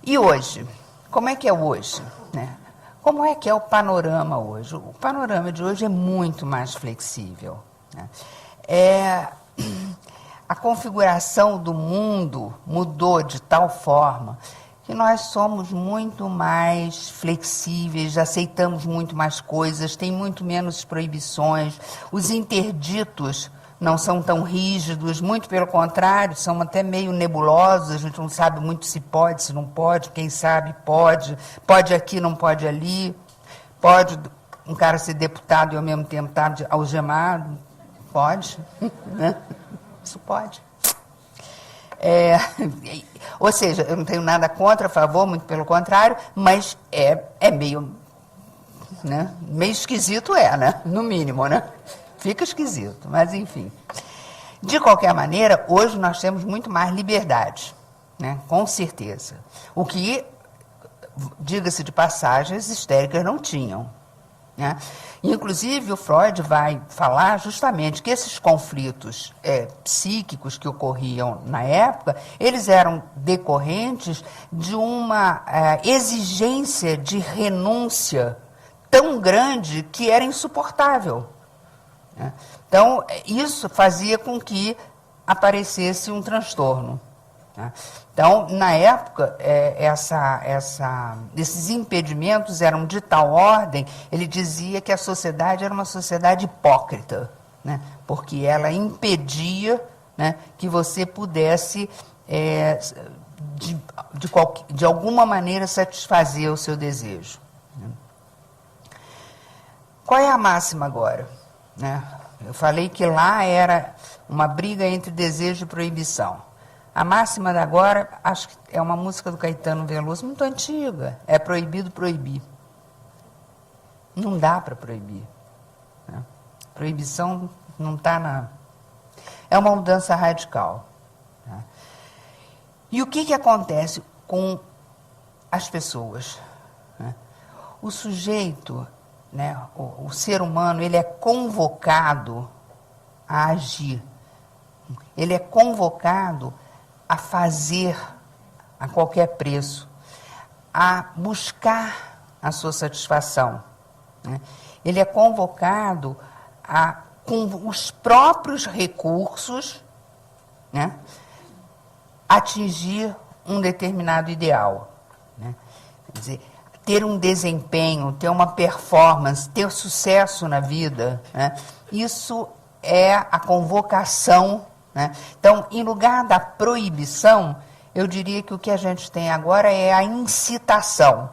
B: E hoje? Como é que é hoje, né? Como é que é o panorama hoje? O panorama de hoje é muito mais flexível, né? A configuração do mundo mudou de tal forma que nós somos muito mais flexíveis, aceitamos muito mais coisas, tem muito menos proibições, os interditos não são tão rígidos, muito pelo contrário, são até meio nebulosos, a gente não sabe muito se pode, se não pode, quem sabe pode aqui, não pode ali, pode um cara ser deputado e ao mesmo tempo estar algemado, pode, né? Isso pode. Ou seja, eu não tenho nada contra, a favor, muito pelo contrário, mas é meio, né? Meio esquisito né? No mínimo, né? Fica esquisito, mas enfim. De qualquer maneira, hoje nós temos muito mais liberdade, né? Com certeza. O que, diga-se de passagem, as histéricas não tinham, né? Inclusive, o Freud vai falar justamente que esses conflitos psíquicos que ocorriam na época, eles eram decorrentes de uma exigência de renúncia tão grande que era insuportável. Então, isso fazia com que aparecesse um transtorno. Então, na época, esses impedimentos eram de tal ordem, ele dizia que a sociedade era uma sociedade hipócrita, né? Porque ela impedia, né, que você pudesse, de alguma maneira, satisfazer o seu desejo. Qual é a máxima agora? Né? Eu falei que lá era uma briga entre desejo e proibição. A máxima de agora, acho que é uma música do Caetano Veloso, muito antiga. É proibido proibir. Não dá para proibir, né? Proibição não está na... É uma mudança radical, né? E o que acontece com as pessoas, né? O sujeito, né, o ser humano, ele é convocado a agir. Ele é convocado a fazer a qualquer preço. a buscar a sua satisfação, né? Ele é convocado a, com os próprios recursos, né, atingir um determinado ideal, né? Quer dizer, ter um desempenho, ter uma performance, ter sucesso na vida, né? Isso é a convocação, né? Então, em lugar da proibição, eu diria que o que a gente tem agora é a incitação.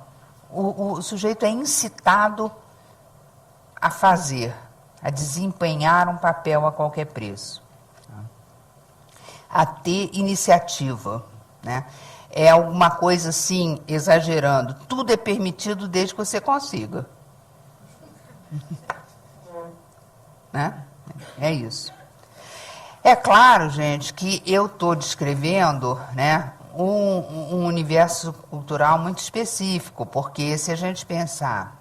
B: O sujeito é incitado a fazer, a desempenhar um papel a qualquer preço, a ter iniciativa, né? É alguma coisa assim, exagerando, tudo é permitido desde que você consiga. Né? É isso. É claro, gente, que eu estou descrevendo, né, um universo cultural muito específico, porque se a gente pensar...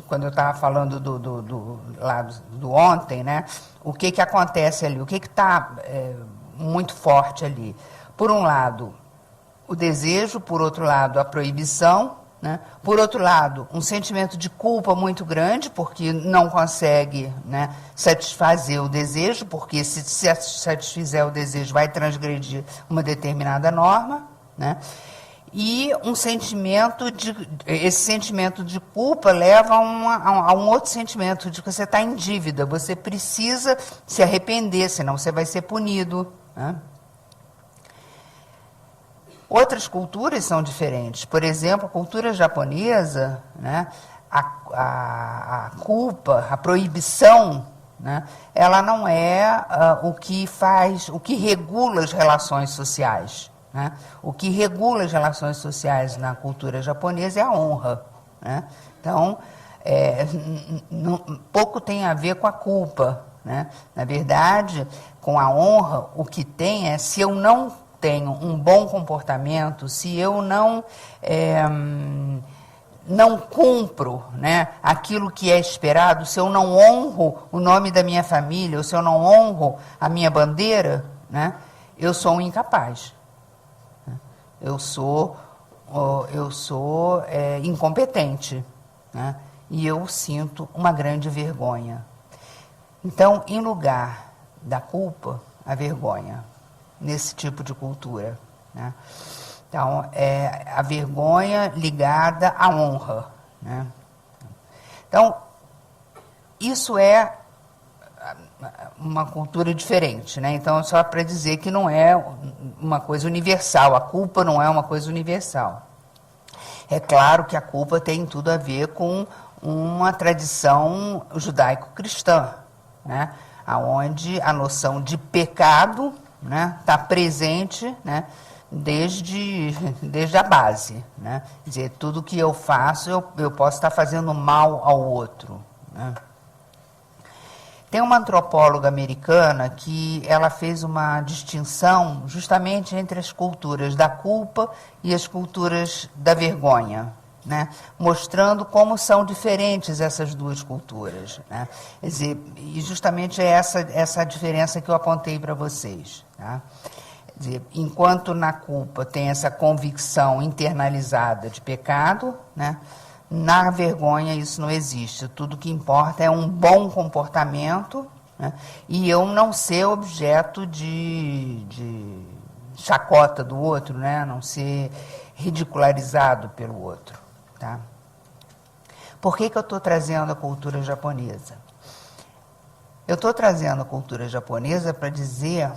B: quando eu estava falando do ontem, né, o que acontece ali, o que está muito forte ali? Por um lado, o desejo, por outro lado, a proibição, né? Por outro lado, um sentimento de culpa muito grande, porque não consegue, né, satisfazer o desejo, porque se satisfizer o desejo vai transgredir uma determinada norma, né? E esse sentimento de culpa leva a um outro sentimento de que você está em dívida, você precisa se arrepender, senão você vai ser punido, né? Outras culturas são diferentes. Por exemplo, a cultura japonesa, né, a culpa, a proibição, né, ela não é o que regula as relações sociais. Né? O que regula as relações sociais na cultura japonesa é a honra, né? Então, pouco tem a ver com a culpa, né? Na verdade, com a honra, o que tem é, se eu não tenho um bom comportamento, se eu não cumpro, né, aquilo que é esperado, se eu não honro o nome da minha família, ou se eu não honro a minha bandeira, né, eu sou um incapaz. Eu sou incompetente, né? E eu sinto uma grande vergonha. Então, em lugar da culpa, a vergonha, nesse tipo de cultura, né? Então, é a vergonha ligada à honra, né? Então, isso é uma cultura diferente, né? Então, só para dizer que não é uma coisa universal, a culpa não é uma coisa universal. É claro que a culpa tem tudo a ver com uma tradição judaico-cristã, né, onde a noção de pecado, né, está presente, né, desde a base. Né? Quer dizer, tudo que eu faço, eu posso estar fazendo mal ao outro. Né? Tem uma antropóloga americana que ela fez uma distinção justamente entre as culturas da culpa e as culturas da vergonha, né? Mostrando como são diferentes essas duas culturas. Né? Quer dizer, e justamente é essa diferença que eu apontei para vocês. Tá? Quer dizer, enquanto na culpa tem essa convicção internalizada de pecado, né? Na vergonha isso não existe. Tudo que importa é um bom comportamento, né, e eu não ser objeto de chacota do outro, né, não ser ridicularizado pelo outro. Tá? Por que eu estou trazendo a cultura japonesa? Eu estou trazendo a cultura japonesa para dizer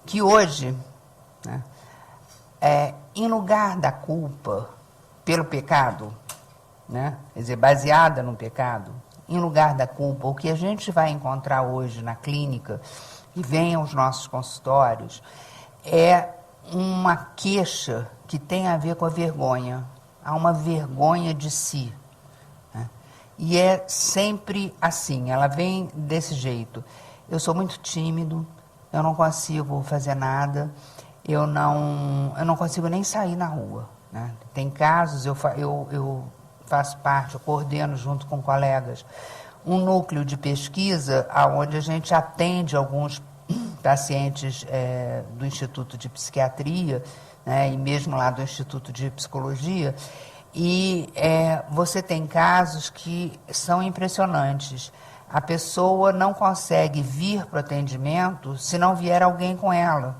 B: que hoje, né, em lugar da culpa pelo pecado, né? Quer dizer, baseada no pecado, em lugar da culpa, o que a gente vai encontrar hoje na clínica, e vem aos nossos consultórios, é uma queixa que tem a ver com a vergonha. Há uma vergonha de si. Né? E é sempre assim, ela vem desse jeito. Eu sou muito tímido, eu não consigo fazer nada, eu não consigo nem sair na rua. Né? Tem casos, eu faço parte, eu coordeno junto com colegas, um núcleo de pesquisa onde a gente atende alguns pacientes do Instituto de Psiquiatria, né, e mesmo lá do Instituto de Psicologia, e você tem casos que são impressionantes. A pessoa não consegue vir para o atendimento se não vier alguém com ela,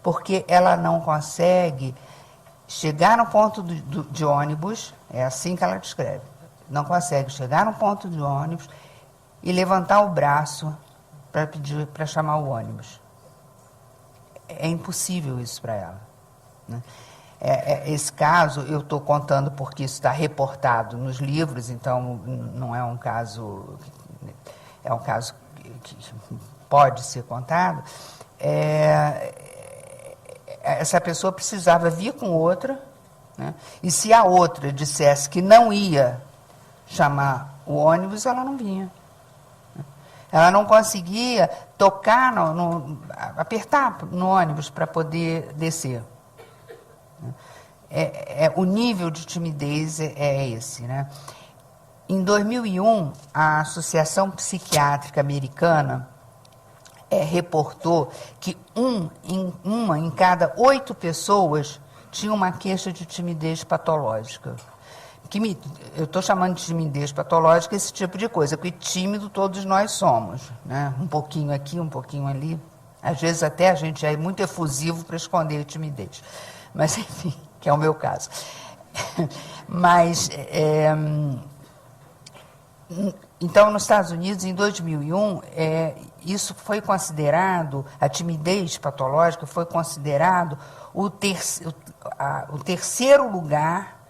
B: porque ela não consegue chegar no ponto de ônibus, é assim que ela descreve, não consegue chegar no ponto de ônibus e levantar o braço para pedir, para chamar o ônibus. É impossível isso para ela, né? Esse caso eu estou contando porque isso está reportado nos livros, então não é um caso, é um caso que pode ser contado. Essa pessoa precisava vir com outra, né? E se a outra dissesse que não ia chamar o ônibus, ela não vinha. Ela não conseguia tocar, apertar no ônibus para poder descer. O nível de timidez é esse, né? Em 2001, a Associação Psiquiátrica Americana reportou que uma em cada 8 pessoas tinha uma queixa de timidez patológica. Eu estou chamando de timidez patológica esse tipo de coisa, porque tímido todos nós somos, né? Um pouquinho aqui, um pouquinho ali. Às vezes até a gente é muito efusivo para esconder a timidez. Mas, enfim, que é o meu caso. Mas, então, nos Estados Unidos, em 2001, isso foi considerado, a timidez patológica foi considerado o terceiro lugar,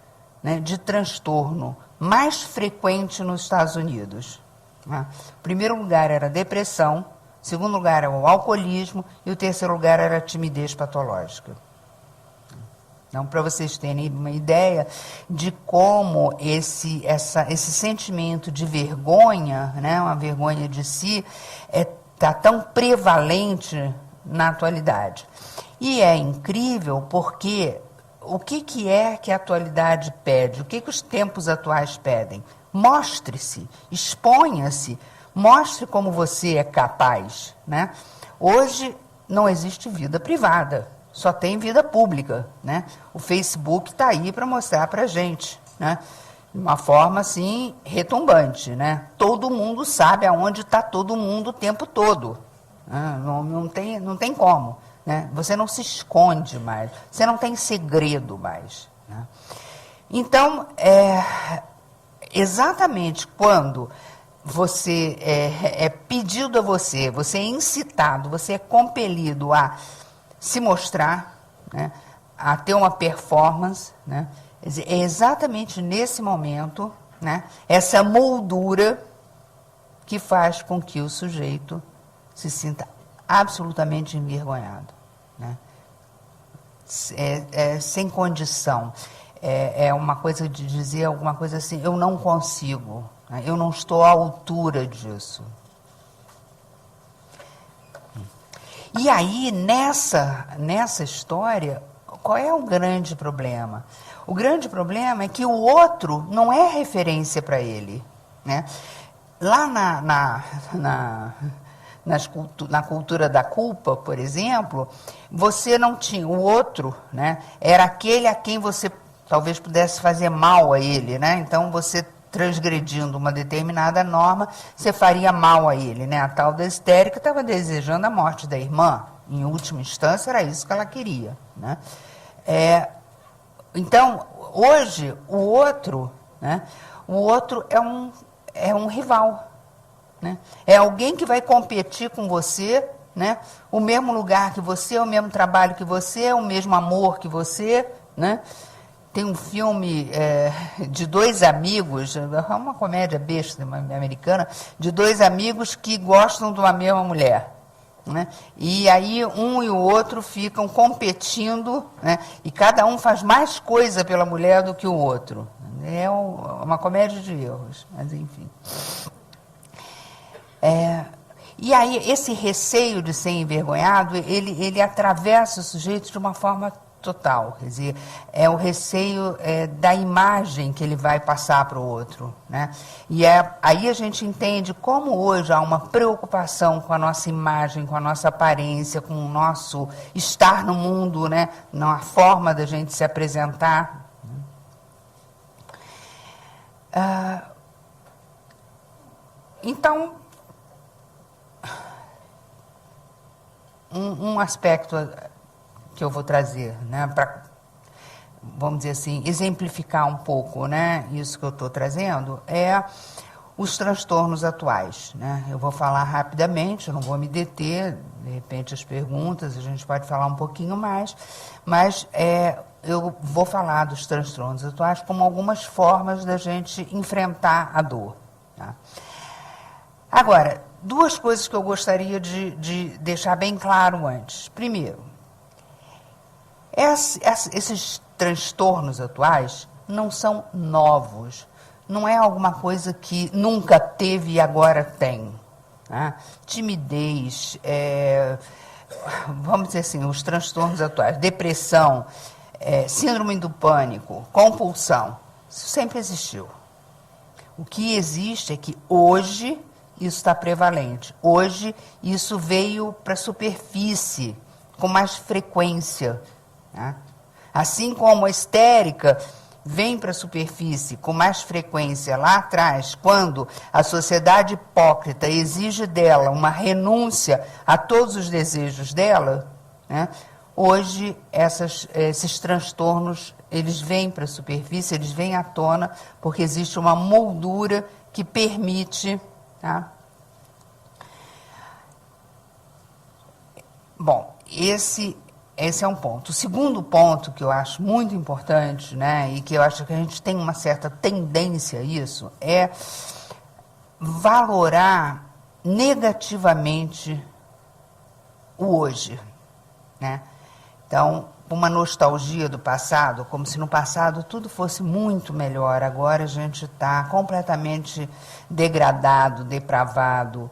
B: né, de transtorno mais frequente nos Estados Unidos, né? O primeiro lugar era a depressão, o segundo lugar era o alcoolismo e o terceiro lugar era a timidez patológica. Então, para vocês terem uma ideia de como esse sentimento de vergonha, né, uma vergonha de si, está tão prevalente na atualidade. E é incrível porque o que é que a atualidade pede? O que os tempos atuais pedem? Mostre-se, exponha-se, mostre como você é capaz, né? Hoje não existe vida privada, só tem vida pública, né? O Facebook está aí para mostrar para a gente, né? De uma forma assim retumbante, né? Todo mundo sabe aonde está todo mundo o tempo todo, né? Não tem como, né? Você não se esconde mais, você não tem segredo mais, né? Então, exatamente quando você é pedido a você é incitado, você é compelido a se mostrar, né, a ter uma performance, né, é exatamente nesse momento, né, essa moldura que faz com que o sujeito se sinta absolutamente envergonhado, né, sem condição. É uma coisa de dizer alguma coisa assim, eu não consigo, né, eu não estou à altura disso. E aí, nessa história, qual é o grande problema? O grande problema é que o outro não é referência para ele, né? Lá na cultura da culpa, por exemplo, você não tinha, o outro, né, era aquele a quem você talvez pudesse fazer mal a ele, né? Então, você transgredindo uma determinada norma, você faria mal a ele, né? A tal da histérica estava desejando a morte da irmã. Em última instância, era isso que ela queria, né? Então, hoje, o outro, né? O outro é um rival, né? É alguém que vai competir com você, né? O mesmo lugar que você, o mesmo trabalho que você, o mesmo amor que você, né? Tem um filme de 2 amigos, é uma comédia besta americana, de 2 amigos que gostam de uma mesma mulher, né? E aí um e o outro ficam competindo, né? E cada um faz mais coisa pela mulher do que o outro. É uma comédia de erros, mas enfim. E aí esse receio de ser envergonhado, ele atravessa o sujeito de uma forma total, quer dizer, é o receio da imagem que ele vai passar para o outro, né? E aí a gente entende como hoje há uma preocupação com a nossa imagem, com a nossa aparência, com o nosso estar no mundo, né? Na forma da gente se apresentar. Então, um aspecto que eu vou trazer, né, para, vamos dizer assim, exemplificar um pouco, né, isso que eu estou trazendo, é os transtornos atuais, né? Eu vou falar rapidamente, eu não vou me deter, de repente as perguntas, a gente pode falar um pouquinho mais, mas eu vou falar dos transtornos atuais como algumas formas da gente enfrentar a dor. Tá? Agora, duas coisas que eu gostaria de deixar bem claro antes. Primeiro, esses transtornos atuais não são novos. Não é alguma coisa que nunca teve e agora tem. Né? Timidez, vamos dizer assim, os transtornos atuais, depressão, síndrome do pânico, compulsão, isso sempre existiu. O que existe é que hoje isso está prevalente. Hoje isso veio para a superfície com mais frequência. Né? Assim como a histérica vem para a superfície com mais frequência lá atrás, quando a sociedade hipócrita exige dela uma renúncia a todos os desejos dela, né? Hoje esses transtornos eles vêm para a superfície, eles vêm à tona, porque existe uma moldura que permite... Tá? Bom, esse é um ponto. O segundo ponto que eu acho muito importante, né, e que eu acho que a gente tem uma certa tendência a isso, é valorar negativamente o hoje. Né? Então, uma nostalgia do passado, como se no passado tudo fosse muito melhor, agora a gente está completamente degradado, depravado.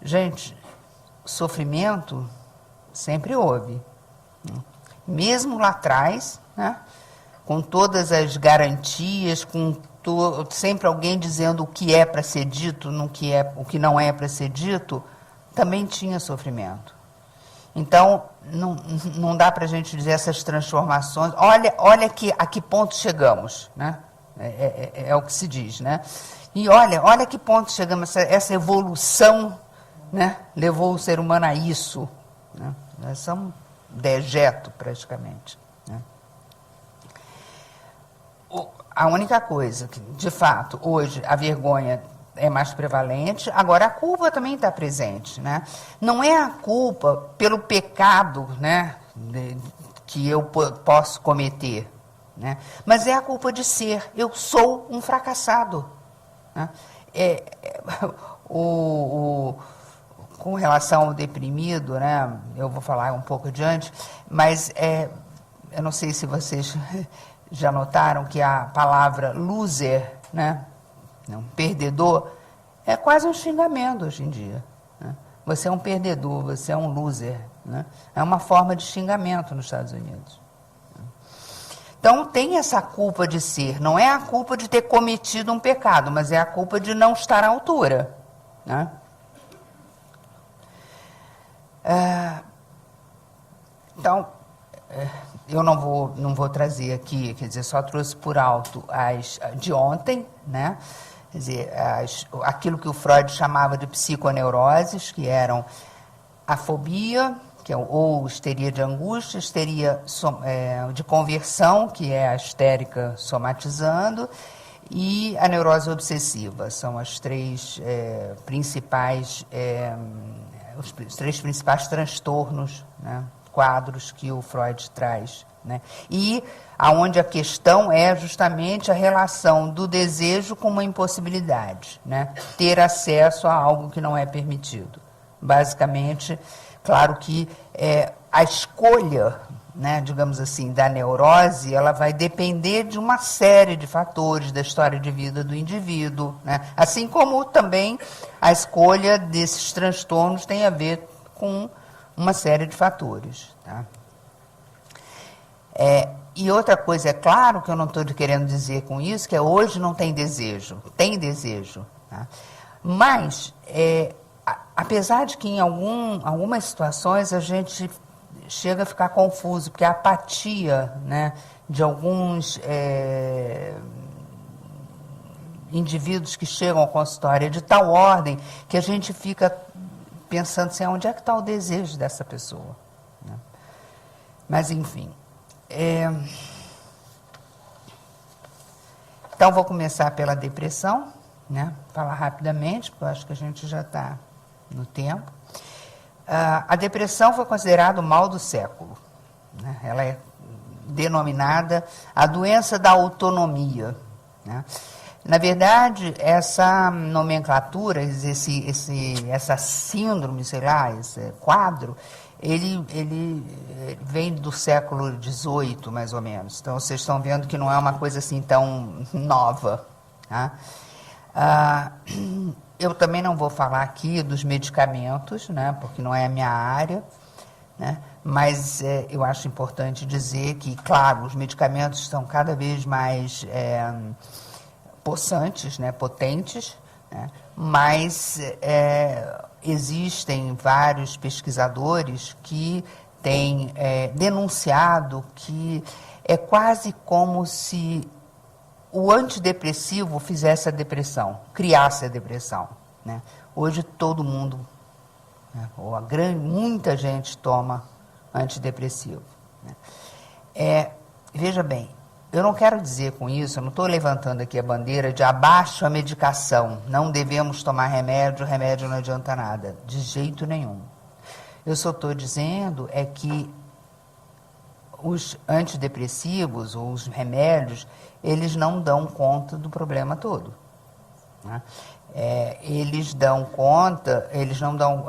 B: Gente, sofrimento sempre houve. Mesmo lá atrás, né, com todas as garantias, com sempre alguém dizendo o que é para ser dito, o que não é para ser dito, também tinha sofrimento. Então, não dá para a gente dizer essas transformações. Olha a que ponto chegamos, né? É o que se diz, né? E olha a que ponto chegamos, essa evolução, né, levou o ser humano a isso. Né? Nós somos dejeto, praticamente. Né? A única coisa que, de fato, hoje a vergonha é mais prevalente, agora a culpa também está presente. Né? Não é a culpa pelo pecado, né, que eu posso cometer, né? Mas é a culpa de ser. Eu sou um fracassado. Né? Com relação ao deprimido, né, eu vou falar um pouco adiante, mas eu não sei se vocês já notaram que a palavra loser, né, um perdedor, é quase um xingamento hoje em dia. Né? Você é um perdedor, você é um loser. Né? É uma forma de xingamento nos Estados Unidos. Então, tem essa culpa de ser. Não é a culpa de ter cometido um pecado, mas é a culpa de não estar à altura. Né? Então, eu não vou trazer aqui, quer dizer, só trouxe por alto as de ontem, né? Quer dizer, aquilo que o Freud chamava de psiconeuroses, que eram a fobia, que é ou histeria de angústia, histeria de conversão, que é a histérica somatizando, e a neurose obsessiva. São as três principais, os três principais transtornos, né, quadros que o Freud traz. Né? E aonde a questão é justamente a relação do desejo com uma impossibilidade, né? Ter acesso a algo que não é permitido. Basicamente, claro que a escolha, né, digamos assim, da neurose, ela vai depender de uma série de fatores da história de vida do indivíduo, né? Assim como também a escolha desses transtornos tem a ver com uma série de fatores. Tá? E outra coisa, é claro que eu não estou querendo dizer com isso que hoje não tem desejo. Tem desejo. Tá? Mas, apesar de que em algumas situações a gente chega a ficar confuso, porque a apatia, né, de alguns indivíduos que chegam ao consultório é de tal ordem que a gente fica pensando assim, onde é que está o desejo dessa pessoa? Né? Mas, enfim. Então, vou começar pela depressão, né? Falar rapidamente, porque eu acho que a gente já está no tempo. A depressão foi considerada o mal do século. Né? Ela é denominada a doença da autonomia. Né? Na verdade, essa nomenclatura, essa síndrome, sei lá, esse quadro, ele vem do século XVIII, mais ou menos. Então, vocês estão vendo que não é uma coisa assim tão nova. Tá? Eu também não vou falar aqui dos medicamentos, né, porque não é a minha área, né, mas eu acho importante dizer que, claro, os medicamentos estão cada vez mais possantes, né, potentes, né, mas existem vários pesquisadores que têm denunciado que é quase como se o antidepressivo fizesse a depressão, criasse a depressão. Né? Hoje todo mundo, né, ou muita gente toma antidepressivo. Né? Veja bem, eu não quero dizer com isso, eu não estou levantando aqui a bandeira de abaixo a medicação, não devemos tomar remédio, remédio não adianta nada, de jeito nenhum. Eu só estou dizendo que os antidepressivos, ou os remédios, eles não dão conta do problema todo. Né? Eles dão conta, eles não dão...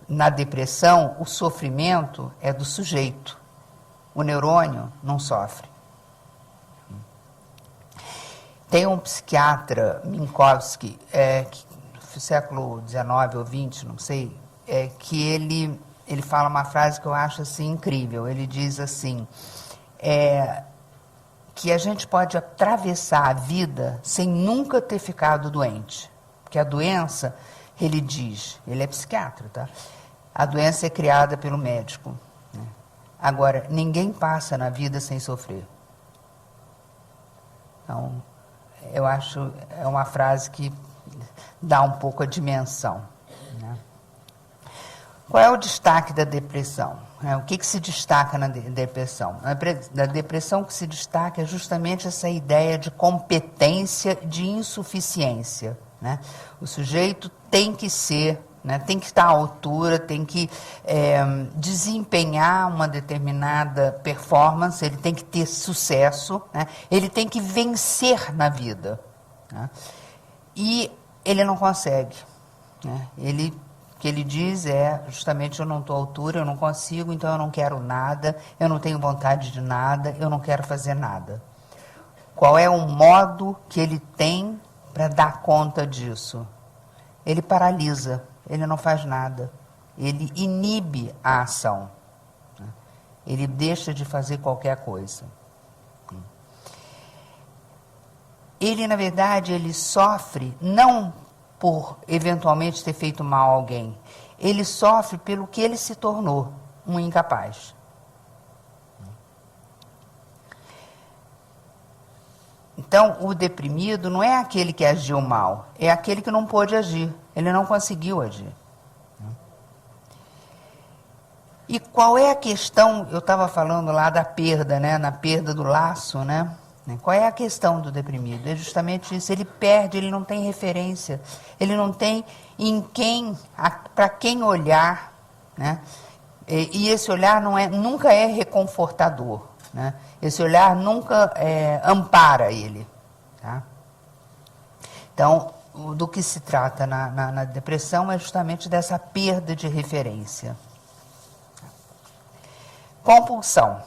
B: na depressão, o sofrimento é do sujeito. O neurônio não sofre. Tem um psiquiatra, Minkowski, século XIX ou XX, não sei, que ele fala uma frase que eu acho assim incrível. Ele diz assim, que a gente pode atravessar a vida sem nunca ter ficado doente. Porque a doença, ele diz, ele é psiquiatra, tá? A doença é criada pelo médico. Né? Agora, ninguém passa na vida sem sofrer. Então, eu acho, é uma frase que dá um pouco a dimensão. Né? Qual é o destaque da depressão? O que se destaca na depressão? Na depressão, o que se destaca é justamente essa ideia de competência, de insuficiência. Né? O sujeito tem que ser, né, tem que estar à altura, tem que desempenhar uma determinada performance, ele tem que ter sucesso, né? Ele tem que vencer na vida. Né? E ele não consegue. Né? O que ele diz justamente, eu não estou à altura, eu não consigo, então eu não quero nada, eu não tenho vontade de nada, eu não quero fazer nada. Qual é o modo que ele tem para dar conta disso? Ele paralisa, ele não faz nada, ele inibe a ação, né? Ele deixa de fazer qualquer coisa. Ele, na verdade, ele sofre não por eventualmente ter feito mal a alguém, ele sofre pelo que ele se tornou, um incapaz. Então, o deprimido não é aquele que agiu mal, é aquele que não pôde agir, ele não conseguiu agir. E qual é a questão, eu estava falando lá da perda, né, na perda do laço, né? Qual é a questão do deprimido? É justamente isso, ele perde, ele não tem referência, ele não tem para quem olhar, né? E esse olhar nunca é reconfortador, né? Esse olhar nunca ampara ele. Tá? Então, do que se trata na depressão é justamente dessa perda de referência. Compulsão.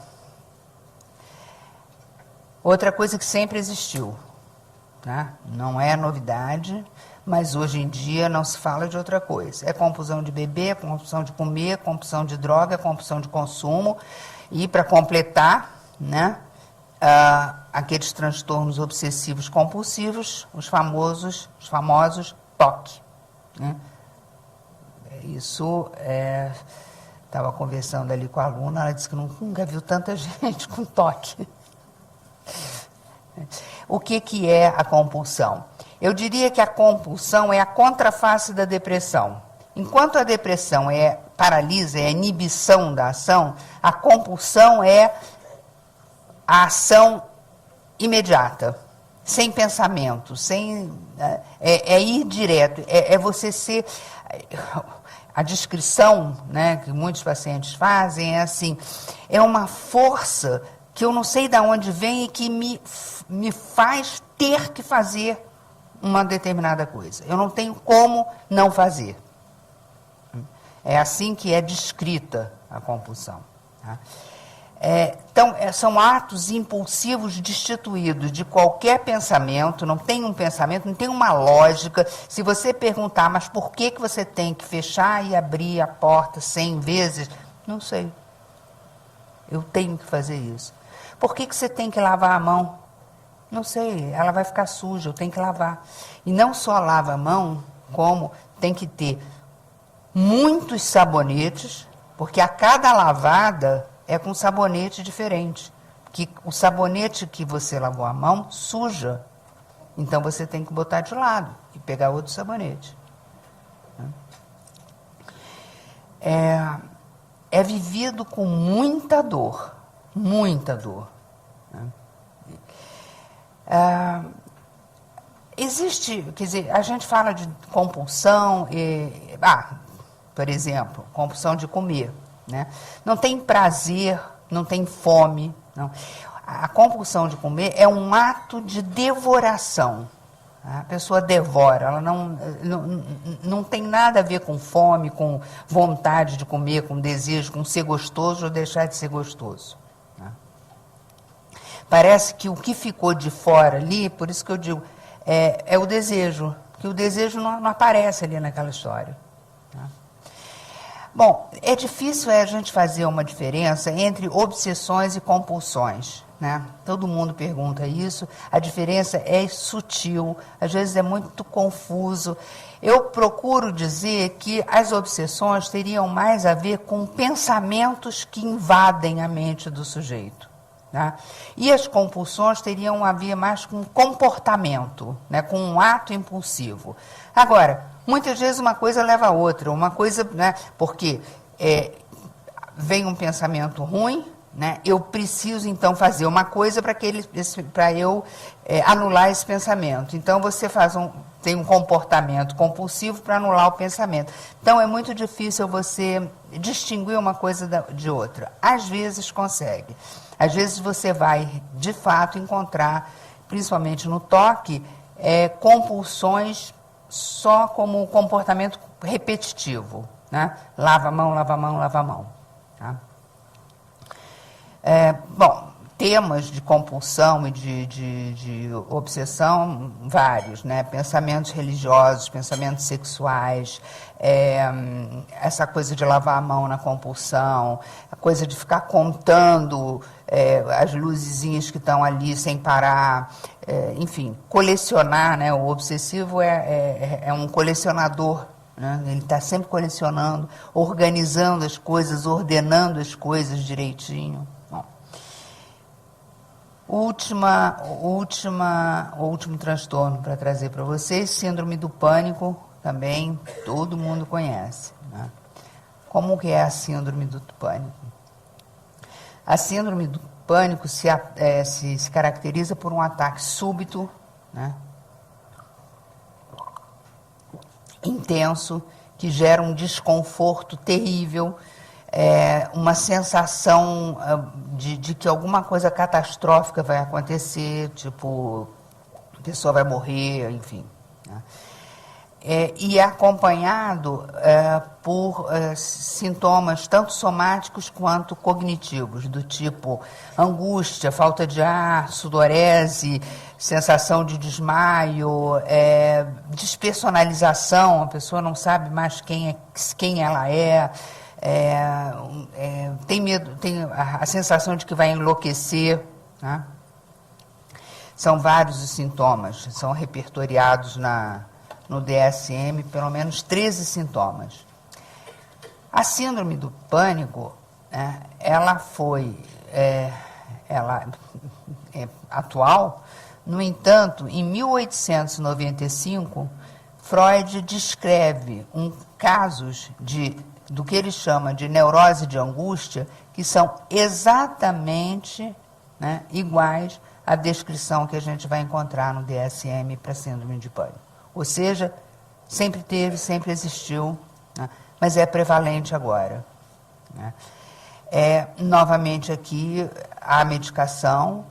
B: Outra coisa que sempre existiu. Tá? Não é novidade, Mas hoje em dia não se fala de outra coisa. É compulsão de beber, é compulsão de comer, compulsão de droga, compulsão de consumo. E, para completar, né, aqueles transtornos obsessivos compulsivos, os famosos TOC. Né? Isso, estava conversando ali com a aluna, ela disse que nunca viu tanta gente com TOC. O que é a compulsão? Eu diria que a compulsão é a contraface da depressão. Enquanto a depressão paralisa, é a inibição da ação, a compulsão é a ação imediata, sem pensamento, ir direto, é você ser... A descrição, né, que muitos pacientes fazem é assim, é uma força que eu não sei de onde vem e que me faz ter que fazer uma determinada coisa. Eu não tenho como não fazer. É assim que é descrita a compulsão. Tá? Então, são atos impulsivos destituídos de qualquer pensamento, não tem um pensamento, não tem uma lógica. Se você perguntar, mas por que você tem que fechar e abrir a porta 100 vezes? Não sei. Eu tenho que fazer isso. Por que você tem que lavar a mão? Não sei, ela vai ficar suja, eu tenho que lavar. E não só lava a mão, como tem que ter muitos sabonetes, porque a cada lavada é com sabonete diferente. Que o sabonete que você lavou a mão suja. Então você tem que botar de lado e pegar outro sabonete. É vivido com muita dor. Muita dor. Existe, quer dizer, a gente fala de compulsão, por exemplo, compulsão de comer. Né? Não tem prazer, não tem fome. Não. A compulsão de comer é um ato de devoração. A pessoa devora, ela não tem nada a ver com fome, com vontade de comer, com desejo, com ser gostoso ou deixar de ser gostoso. Né? Parece que o que ficou de fora ali, por isso que eu digo, é o desejo, que o desejo não aparece ali naquela história. Né? Bom, é difícil a gente fazer uma diferença entre obsessões e compulsões. Né? Todo mundo pergunta isso, a diferença é sutil, às vezes é muito confuso. Eu procuro dizer que as obsessões teriam mais a ver com pensamentos que invadem a mente do sujeito. Né? E as compulsões teriam a ver mais com comportamento, né? Com um ato impulsivo. Agora, muitas vezes uma coisa leva a outra, uma coisa, né? Porque vem um pensamento ruim, né? Eu preciso então fazer uma coisa para eu anular esse pensamento. Então você tem um comportamento compulsivo para anular o pensamento. Então é muito difícil você distinguir uma coisa de outra. Às vezes consegue. Às vezes você vai de fato encontrar, principalmente no toque, compulsões só como comportamento repetitivo. Né? Lava a mão, lava a mão, lava a mão. Tá? Bom, temas de compulsão e de obsessão, vários, né? Pensamentos religiosos, pensamentos sexuais, essa coisa de lavar a mão na compulsão, a coisa de ficar contando as luzezinhas que estão ali sem parar, enfim, colecionar, né? O obsessivo é um colecionador. Né? Ele está sempre colecionando, organizando as coisas, ordenando as coisas direitinho. O último transtorno para trazer para vocês, síndrome do pânico, também todo mundo conhece. Né? Como que é a síndrome do pânico? A síndrome do pânico se caracteriza por um ataque súbito, né? Intenso, que gera um desconforto terrível, uma sensação de que alguma coisa catastrófica vai acontecer, tipo, a pessoa vai morrer, enfim. Né? e é acompanhado por sintomas tanto somáticos quanto cognitivos, do tipo angústia, falta de ar, sudorese, sensação de desmaio, despersonalização, a pessoa não sabe mais quem ela é, tem medo, tem a sensação de que vai enlouquecer, né? São vários os sintomas, são repertoriados no DSM, pelo menos 13 sintomas. A síndrome do pânico, ela é atual. No entanto, em 1895, Freud descreve casos do que ele chama de neurose de angústia, que são exatamente, né, iguais à descrição que a gente vai encontrar no DSM para síndrome de pânico. Ou seja, sempre teve, sempre existiu, né, mas é prevalente agora, né. Novamente aqui, a medicação.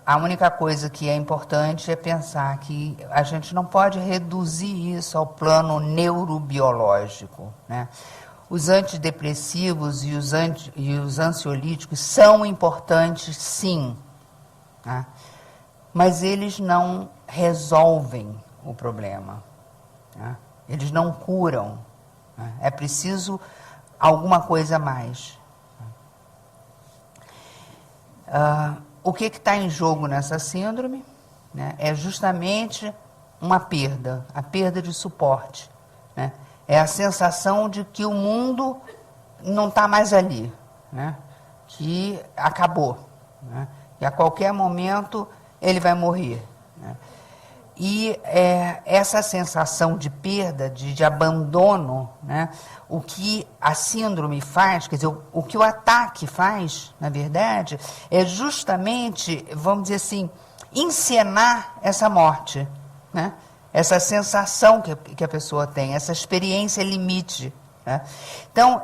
B: A única coisa que é importante é pensar que a gente não pode reduzir isso ao plano neurobiológico, né. Os antidepressivos e os ansiolíticos são importantes, sim, né, mas eles não resolvem o problema, né? Eles não curam, né? É preciso alguma coisa a mais. O que está em jogo nessa síndrome, né, é justamente uma perda, a perda de suporte, né? É a sensação de que o mundo não está mais ali, né? Que acabou, né? Que a qualquer momento ele vai morrer, né? E essa sensação de perda, de abandono, né, o que a síndrome faz, quer dizer, o que o ataque faz, na verdade, é justamente, vamos dizer assim, encenar essa morte, né? Essa sensação que a pessoa tem, essa experiência limite, né? Então,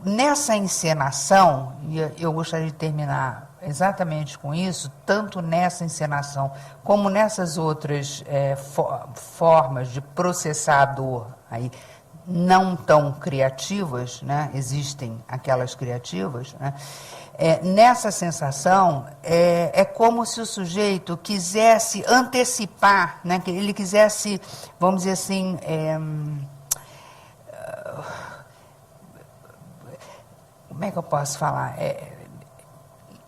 B: nessa encenação, e eu gostaria de terminar exatamente com isso, tanto nessa encenação como nessas outras formas de processar a dor aí, não tão criativas, né? Existem aquelas criativas, né? Nessa sensação, é como se o sujeito quisesse antecipar, né? Que ele quisesse, vamos dizer assim, como é que eu posso falar?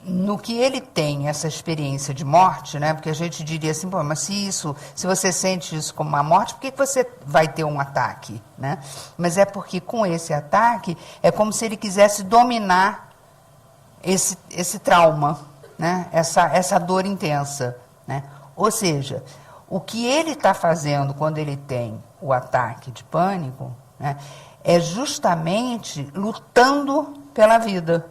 B: No que ele tem essa experiência de morte, né? Porque a gente diria assim, pô, mas se você sente isso como uma morte, por que você vai ter um ataque, né? Mas é porque com esse ataque é como se ele quisesse dominar esse trauma, né? Essa dor intensa, né? Ou seja, o que ele está fazendo quando ele tem o ataque de pânico, né, é justamente lutando pela vida,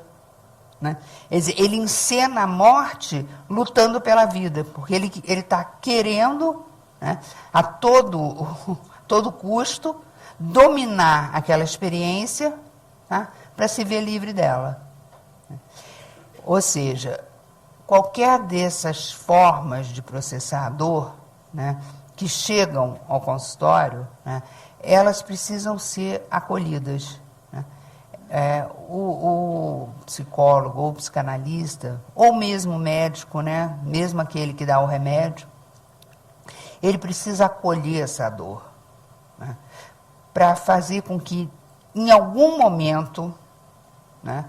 B: né? Ele encena a morte lutando pela vida, porque ele está querendo, né, a todo custo dominar aquela experiência, tá, para se ver livre dela. Ou seja, qualquer dessas formas de processar a dor, né, que chegam ao consultório, né, elas precisam ser acolhidas. O psicólogo ou o psicanalista, ou mesmo o médico, né, mesmo aquele que dá o remédio, ele precisa acolher essa dor, né, para fazer com que, em algum momento, né,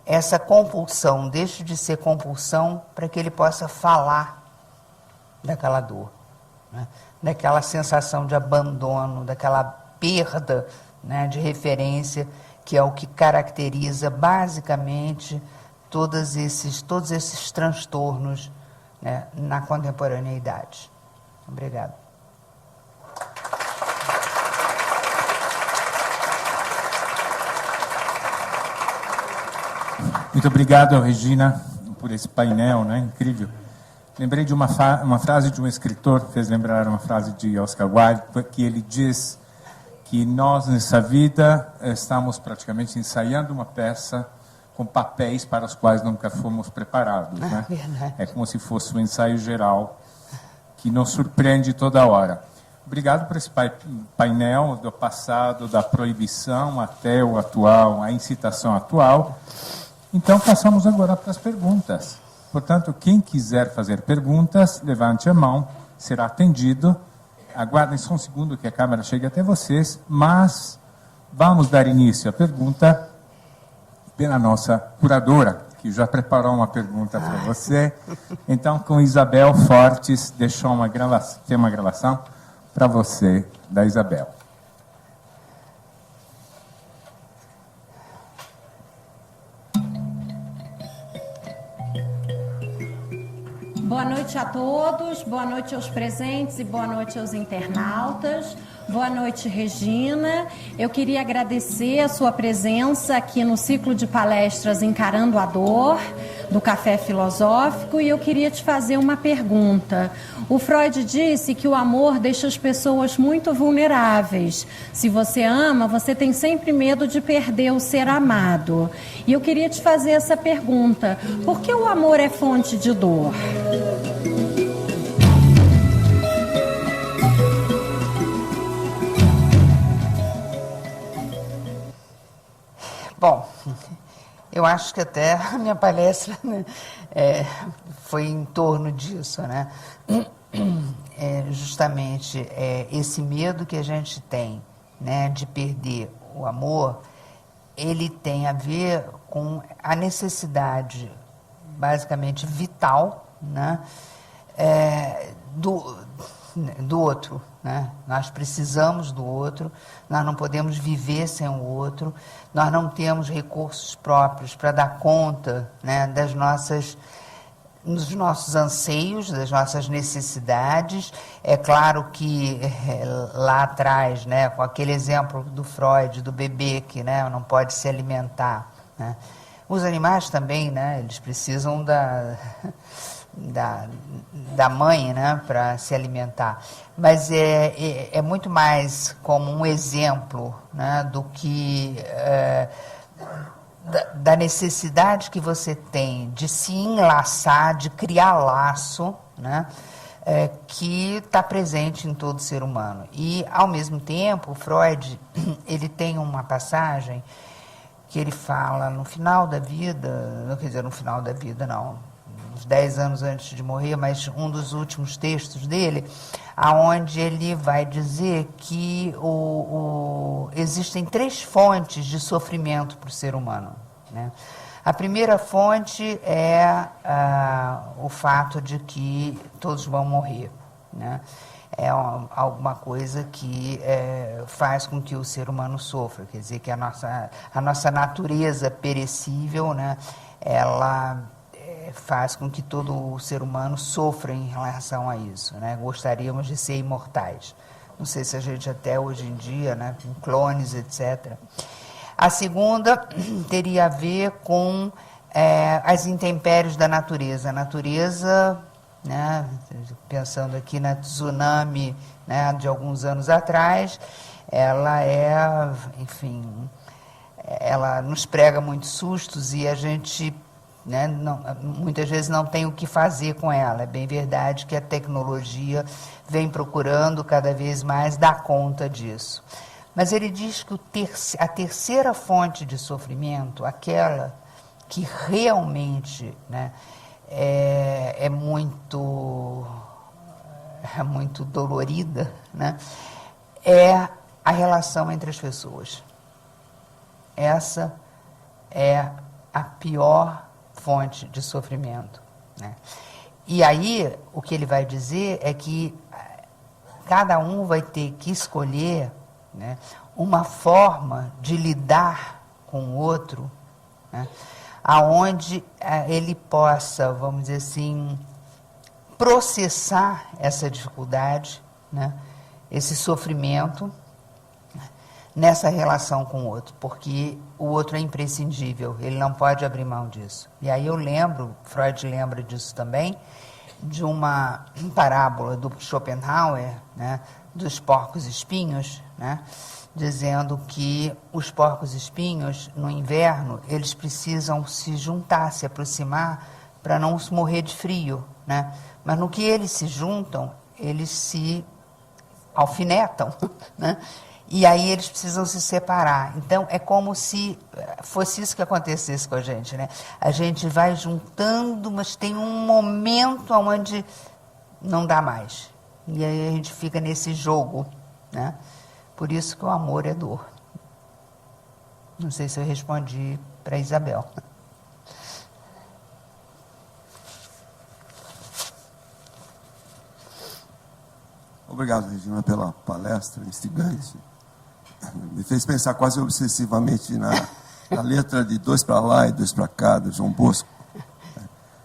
B: essa compulsão deixe de ser compulsão, para que ele possa falar daquela dor, né, daquela sensação de abandono, daquela perda, né, de referência, que é o que caracteriza basicamente todos esses transtornos, né, na contemporaneidade. Obrigado.
A: Muito obrigado, Regina, por esse painel, né, incrível. Lembrei de uma frase de um escritor, fez lembrar uma frase de Oscar Wilde, que ele diz que nós, nessa vida, estamos praticamente ensaiando uma peça com papéis para os quais nunca fomos preparados, né? É como se fosse um ensaio geral que nos surpreende toda hora. Obrigado por esse painel do passado, da proibição até o atual, a incitação atual. Então, passamos agora para as perguntas. Portanto, quem quiser fazer perguntas, levante a mão, será atendido. Aguardem só um segundo que a câmera chegue até vocês, mas vamos dar início à pergunta pela nossa curadora, que já preparou uma pergunta para você. Então, com Isabel Fortes, deixou tem uma gravação para você, da Isabel.
C: Boa noite a todos, boa noite aos presentes e boa noite aos internautas. Boa noite, Regina. Eu queria agradecer a sua presença aqui no ciclo de palestras Encarando a Dor, do Café Filosófico, e eu queria te fazer uma pergunta. O Freud disse que o amor deixa as pessoas muito vulneráveis. Se você ama, você tem sempre medo de perder o ser amado. E eu queria te fazer essa pergunta: por que o amor é fonte de dor?
B: Bom, eu acho que até a minha palestra, né, foi em torno disso, né? Justamente esse medo que a gente tem, né, de perder o amor, ele tem a ver com a necessidade, basicamente vital, né, do outro, né? Nós precisamos do outro, nós não podemos viver sem o outro, nós não temos recursos próprios para dar conta, né, dos nossos anseios, das nossas necessidades. É claro que lá atrás, né, com aquele exemplo do Freud, do bebê que, né, não pode se alimentar, né? Os animais também, né, eles precisam da mãe, né, para se alimentar, mas é muito mais como um exemplo, né, do que da necessidade que você tem de se enlaçar, de criar laço, né, que está presente em todo ser humano. E, ao mesmo tempo, Freud, ele tem uma passagem que ele fala no final da vida, não quer dizer no final da vida, não, uns 10 anos antes de morrer, mas um dos últimos textos dele, aonde ele vai dizer que existem 3 fontes de sofrimento para o ser humano, né? A primeira fonte é o fato de que todos vão morrer, né? É alguma coisa que faz com que o ser humano sofra, quer dizer, que a nossa natureza perecível, né, ela faz com que todo o ser humano sofra em relação a isso, né? Gostaríamos de ser imortais. Não sei se a gente até hoje em dia, né, com clones, etc. A segunda teria a ver com as intempéries da natureza. A natureza, né, pensando aqui na tsunami, né, de alguns anos atrás, ela enfim, ela nos prega muitos sustos e a gente, né, muitas vezes não tem o que fazer com ela. É bem verdade que a tecnologia vem procurando cada vez mais dar conta disso. Mas ele diz que a terceira fonte de sofrimento, aquela que realmente, né, é muito dolorida, né, é a relação entre as pessoas. Essa é a pior fonte de sofrimento, né? E aí, o que ele vai dizer é que cada um vai ter que escolher, né, uma forma de lidar com o outro, né, aonde ele possa, vamos dizer assim, processar essa dificuldade, né, esse sofrimento, nessa relação com o outro, porque o outro é imprescindível, ele não pode abrir mão disso. E aí eu lembro, Freud lembra disso também, de uma parábola do Schopenhauer, né, dos porcos-espinhos, né, dizendo que os porcos-espinhos, no inverno, eles precisam se juntar, se aproximar, para não morrer de frio, né? Mas no que eles se juntam, eles se alfinetam, né? E aí eles precisam se separar. Então, é como se fosse isso que acontecesse com a gente, né? A gente vai juntando, mas tem um momento onde não dá mais. E aí a gente fica nesse jogo, né? Por isso que o amor é dor. Não sei se eu respondi para a Isabel.
D: Obrigado, Regina, pela palestra instigante. Me fez pensar quase obsessivamente na letra de Dois para Lá e Dois para Cá, do João Bosco,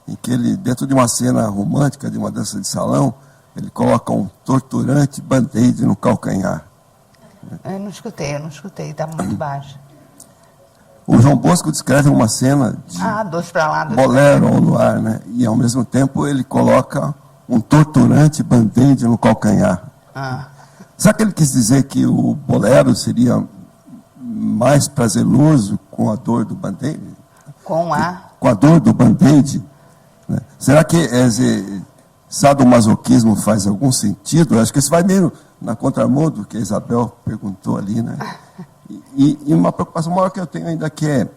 D: em que ele, dentro de uma cena romântica, de uma dança de salão, ele coloca um torturante band-aid no calcanhar.
B: Eu não escutei, está muito baixo.
D: O João Bosco descreve uma cena de
B: Dois para lá, dois
D: bolero ao luar, né? E, ao mesmo tempo, ele coloca um torturante band-aid no calcanhar. Será que ele quis dizer que o bolero seria mais prazeroso com a dor do band-aid? Com a dor do band-aid? Né? Será que esse sadomasoquismo faz algum sentido? Acho que isso vai meio na contramão do que a Isabel perguntou ali, né? E uma preocupação maior que eu tenho ainda que é,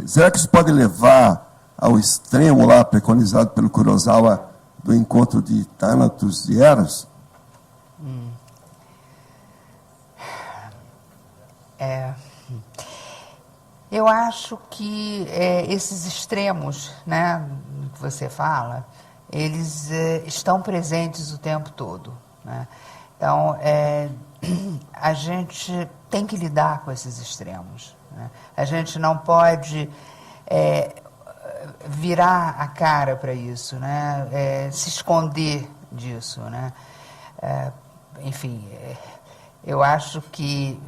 D: será que isso pode levar ao extremo lá preconizado pelo Kurosawa do encontro de Thanatos e Eros?
B: Eu acho que esses extremos, né, que você fala, eles estão presentes o tempo todo, né? Então, a gente tem que lidar com esses extremos, né? A gente não pode virar a cara para isso, né? Se esconder disso, né? Enfim, eu acho que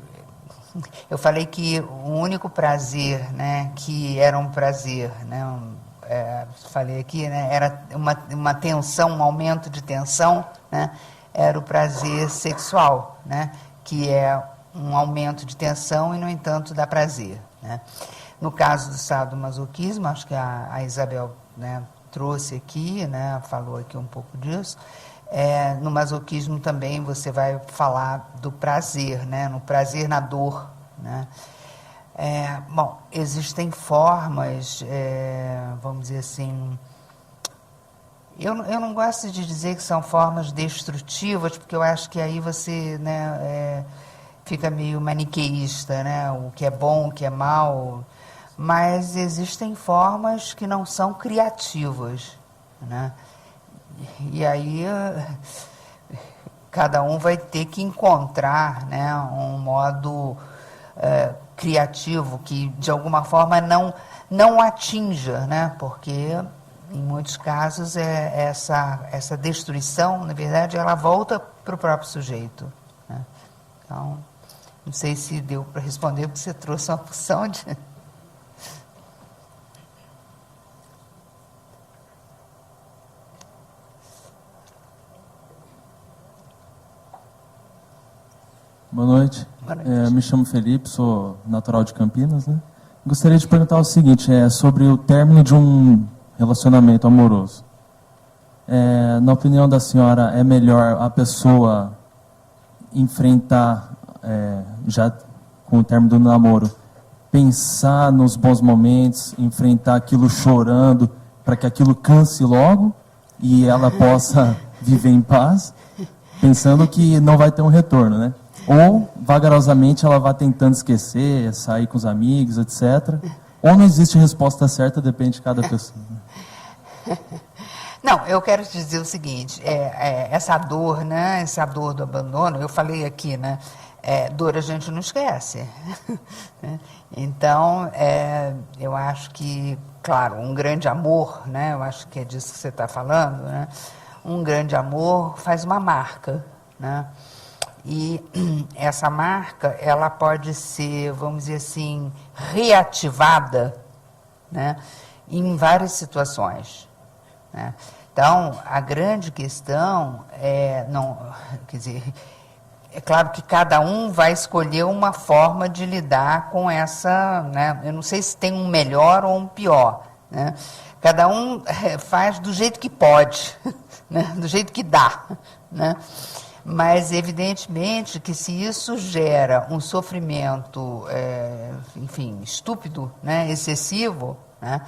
B: eu falei que o único prazer, né, que era um prazer, né, falei aqui, né, era uma tensão, um aumento de tensão, né, era o prazer sexual, né, que é um aumento de tensão e, no entanto, dá prazer, né. No caso do sadomasoquismo, acho que a Isabel, né, trouxe aqui, né, falou aqui um pouco disso. No masoquismo também você vai falar do prazer, né? No prazer na dor, né? Bom, existem formas, vamos dizer assim, eu não gosto de dizer que são formas destrutivas, porque eu acho que aí você, né, fica meio maniqueísta, né? O que é bom, o que é mal, mas existem formas que não são criativas, né? E aí cada um vai ter que encontrar, né, um modo criativo que de alguma forma não atinja, né, porque em muitos casos essa destruição, na verdade, ela volta para o próprio sujeito, né? Então, não sei se deu para responder, porque você trouxe uma porção de...
E: Boa noite.
B: Boa noite.
E: Me chamo Felipe, sou natural de Campinas, né? Gostaria de perguntar o seguinte, sobre o término de um relacionamento amoroso. Na opinião da senhora, é melhor a pessoa enfrentar, já com o término do namoro, pensar nos bons momentos, enfrentar aquilo chorando, para que aquilo canse logo e ela possa viver em paz, pensando que não vai ter um retorno, né? Ou, vagarosamente, ela vai tentando esquecer, sair com os amigos, etc. Ou não existe resposta certa, depende de cada pessoa.
B: Não, eu quero te dizer o seguinte, essa dor, né, essa dor do abandono, eu falei aqui, né, dor a gente não esquece. Então, eu acho que, claro, um grande amor, né, eu acho que é disso que você está falando, né, um grande amor faz uma marca, né? E essa marca, ela pode ser, vamos dizer assim, reativada, né, em várias situações, né? Então, a grande questão quer dizer, é claro que cada um vai escolher uma forma de lidar com essa, né, eu não sei se tem um melhor ou um pior, né? Cada um faz do jeito que pode, né, do jeito que dá, né? Mas, evidentemente, que se isso gera um sofrimento, enfim, estúpido, né, excessivo, né,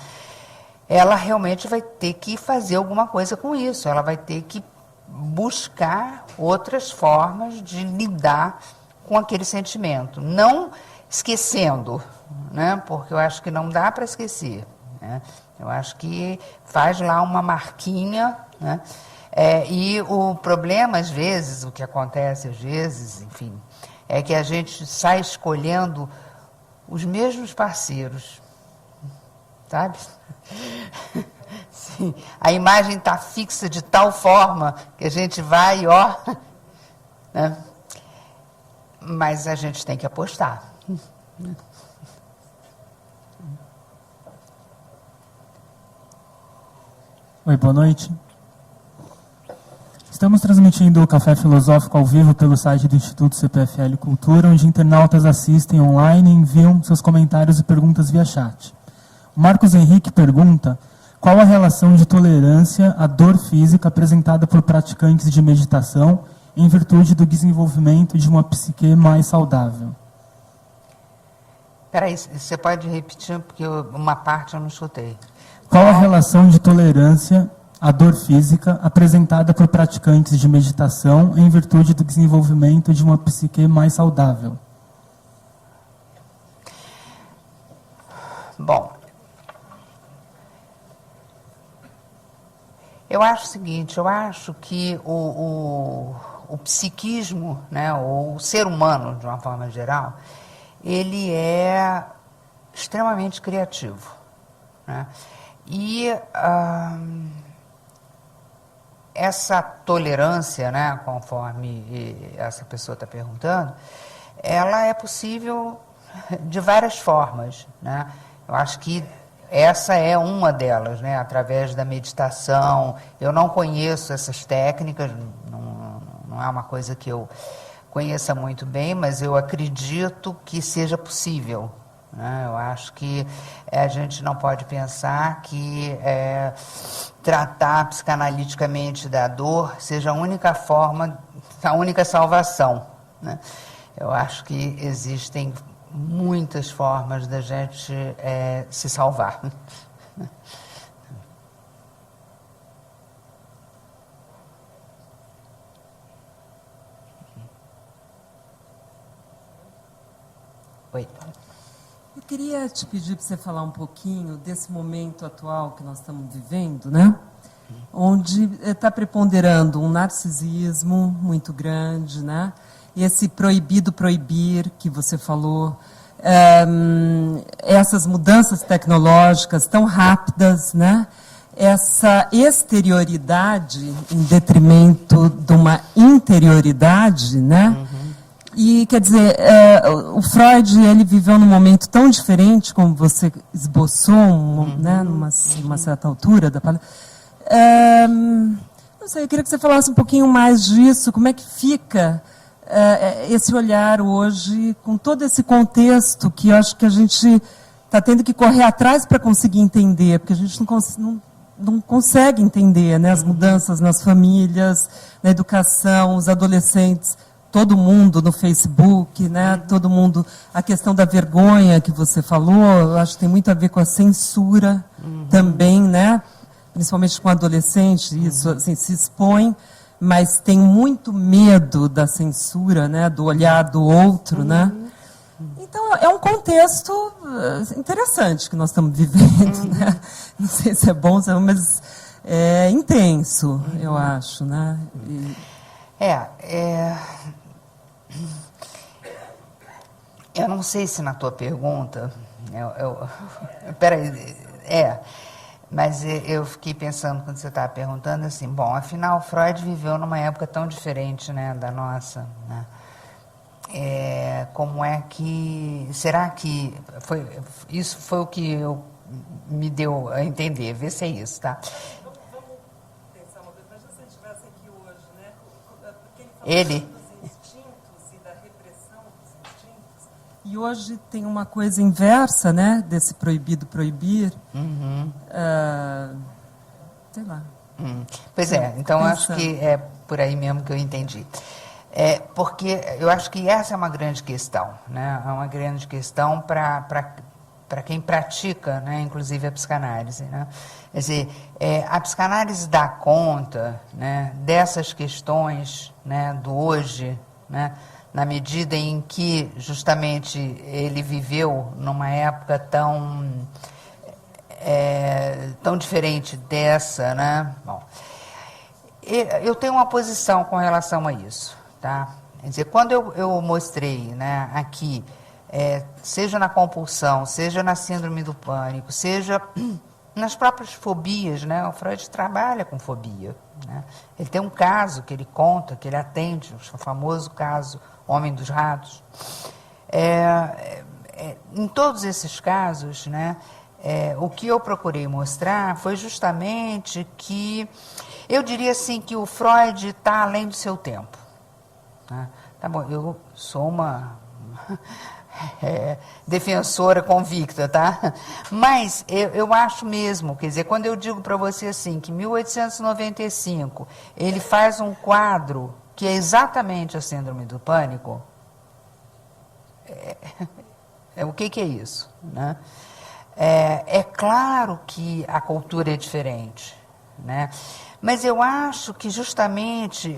B: ela realmente vai ter que fazer alguma coisa com isso, ela vai ter que buscar outras formas de lidar com aquele sentimento, não esquecendo, né, porque eu acho que não dá para esquecer, né, eu acho que faz lá uma marquinha, né, e o problema, às vezes, o que acontece às vezes, enfim, é que a gente sai escolhendo os mesmos parceiros, sabe? Sim, a imagem está fixa de tal forma que a gente vai, ó, né? Mas a gente tem que apostar.
E: Oi, boa noite. Estamos transmitindo o Café Filosófico ao vivo pelo site do Instituto CPFL Cultura, onde internautas assistem online e enviam seus comentários e perguntas via chat. O Marcos Henrique pergunta qual a relação de tolerância à dor física apresentada por praticantes de meditação em virtude do desenvolvimento de uma psique mais saudável.
B: Espera aí, você pode repetir, porque uma parte eu não escutei.
E: Qual a relação de tolerância à dor física apresentada por praticantes de meditação em virtude do desenvolvimento de uma psique mais saudável?
B: Bom, eu acho o seguinte, eu acho que o psiquismo, né, ou o ser humano, de uma forma geral, ele é extremamente criativo, né? E essa tolerância, né, conforme essa pessoa está perguntando, ela é possível de várias formas, né? Eu acho que essa é uma delas, né, através da meditação. Eu não conheço essas técnicas, não é uma coisa que eu conheça muito bem, mas eu acredito que seja possível, né? Eu acho que a gente não pode pensar que tratar psicanaliticamente da dor seja a única forma, a única salvação, né? Eu acho que existem muitas formas da gente se salvar. Oi.
F: Eu queria te pedir para você falar um pouquinho desse momento atual que nós estamos vivendo, né? Onde está preponderando um narcisismo muito grande, né? Esse proibir que você falou, essas mudanças tecnológicas tão rápidas, né? Essa exterioridade em detrimento de uma interioridade, né? Uhum. E, quer dizer, o Freud, ele viveu num momento tão diferente, como você esboçou, né, numa certa altura da palestra. Não sei, eu queria que você falasse um pouquinho mais disso, como é que fica esse olhar hoje, com todo esse contexto que eu acho que a gente está tendo que correr atrás para conseguir entender, porque a gente não consegue entender, né, as mudanças nas famílias, na educação, os adolescentes, todo mundo no Facebook, né? Todo mundo, a questão da vergonha que você falou, eu acho que tem muito a ver com a censura também, né? Principalmente com adolescentes, isso assim, se expõe, mas tem muito medo da censura, né? Do olhar do outro, né? Então, é um contexto interessante que nós estamos vivendo, né? Não sei se é bom, mas é intenso, eu acho, né?
B: Eu não sei se na tua pergunta, peraí, mas eu fiquei pensando quando você estava perguntando assim, bom, afinal Freud viveu numa época tão diferente, né, da nossa, né? Como é que, será que isso foi o que me deu a entender, vê se é isso, tá? Vamos pensar uma coisa, imagina se ele estivesse aqui hoje, né? Porque ele falou
F: E hoje tem uma coisa inversa, né, desse proibir. Sei lá.
B: Pois então acho que é por aí mesmo que eu entendi. Porque eu acho que essa é uma grande questão, né? É uma grande questão para quem pratica, né, inclusive a psicanálise, né? Quer dizer, a psicanálise dá conta, né, dessas questões, né, do hoje, né, na medida em que justamente ele viveu numa época tão diferente dessa, né? Bom, eu tenho uma posição com relação a isso, tá? Quer dizer, quando eu mostrei, né, aqui, seja na compulsão, seja na síndrome do pânico, seja nas próprias fobias, né? O Freud trabalha com fobia, né? Ele tem um caso que ele conta, que ele atende, o famoso caso Homem dos Ratos. Em todos esses casos, né, o que eu procurei mostrar foi justamente que, eu diria assim, que o Freud está além do seu tempo, né? Tá bom, eu sou uma defensora convicta, tá? Mas eu acho mesmo, quer dizer, quando eu digo para você assim, que em 1895 ele faz um quadro que é exatamente a síndrome do pânico, o que é isso, né? É claro que a cultura é diferente, né? Mas eu acho que justamente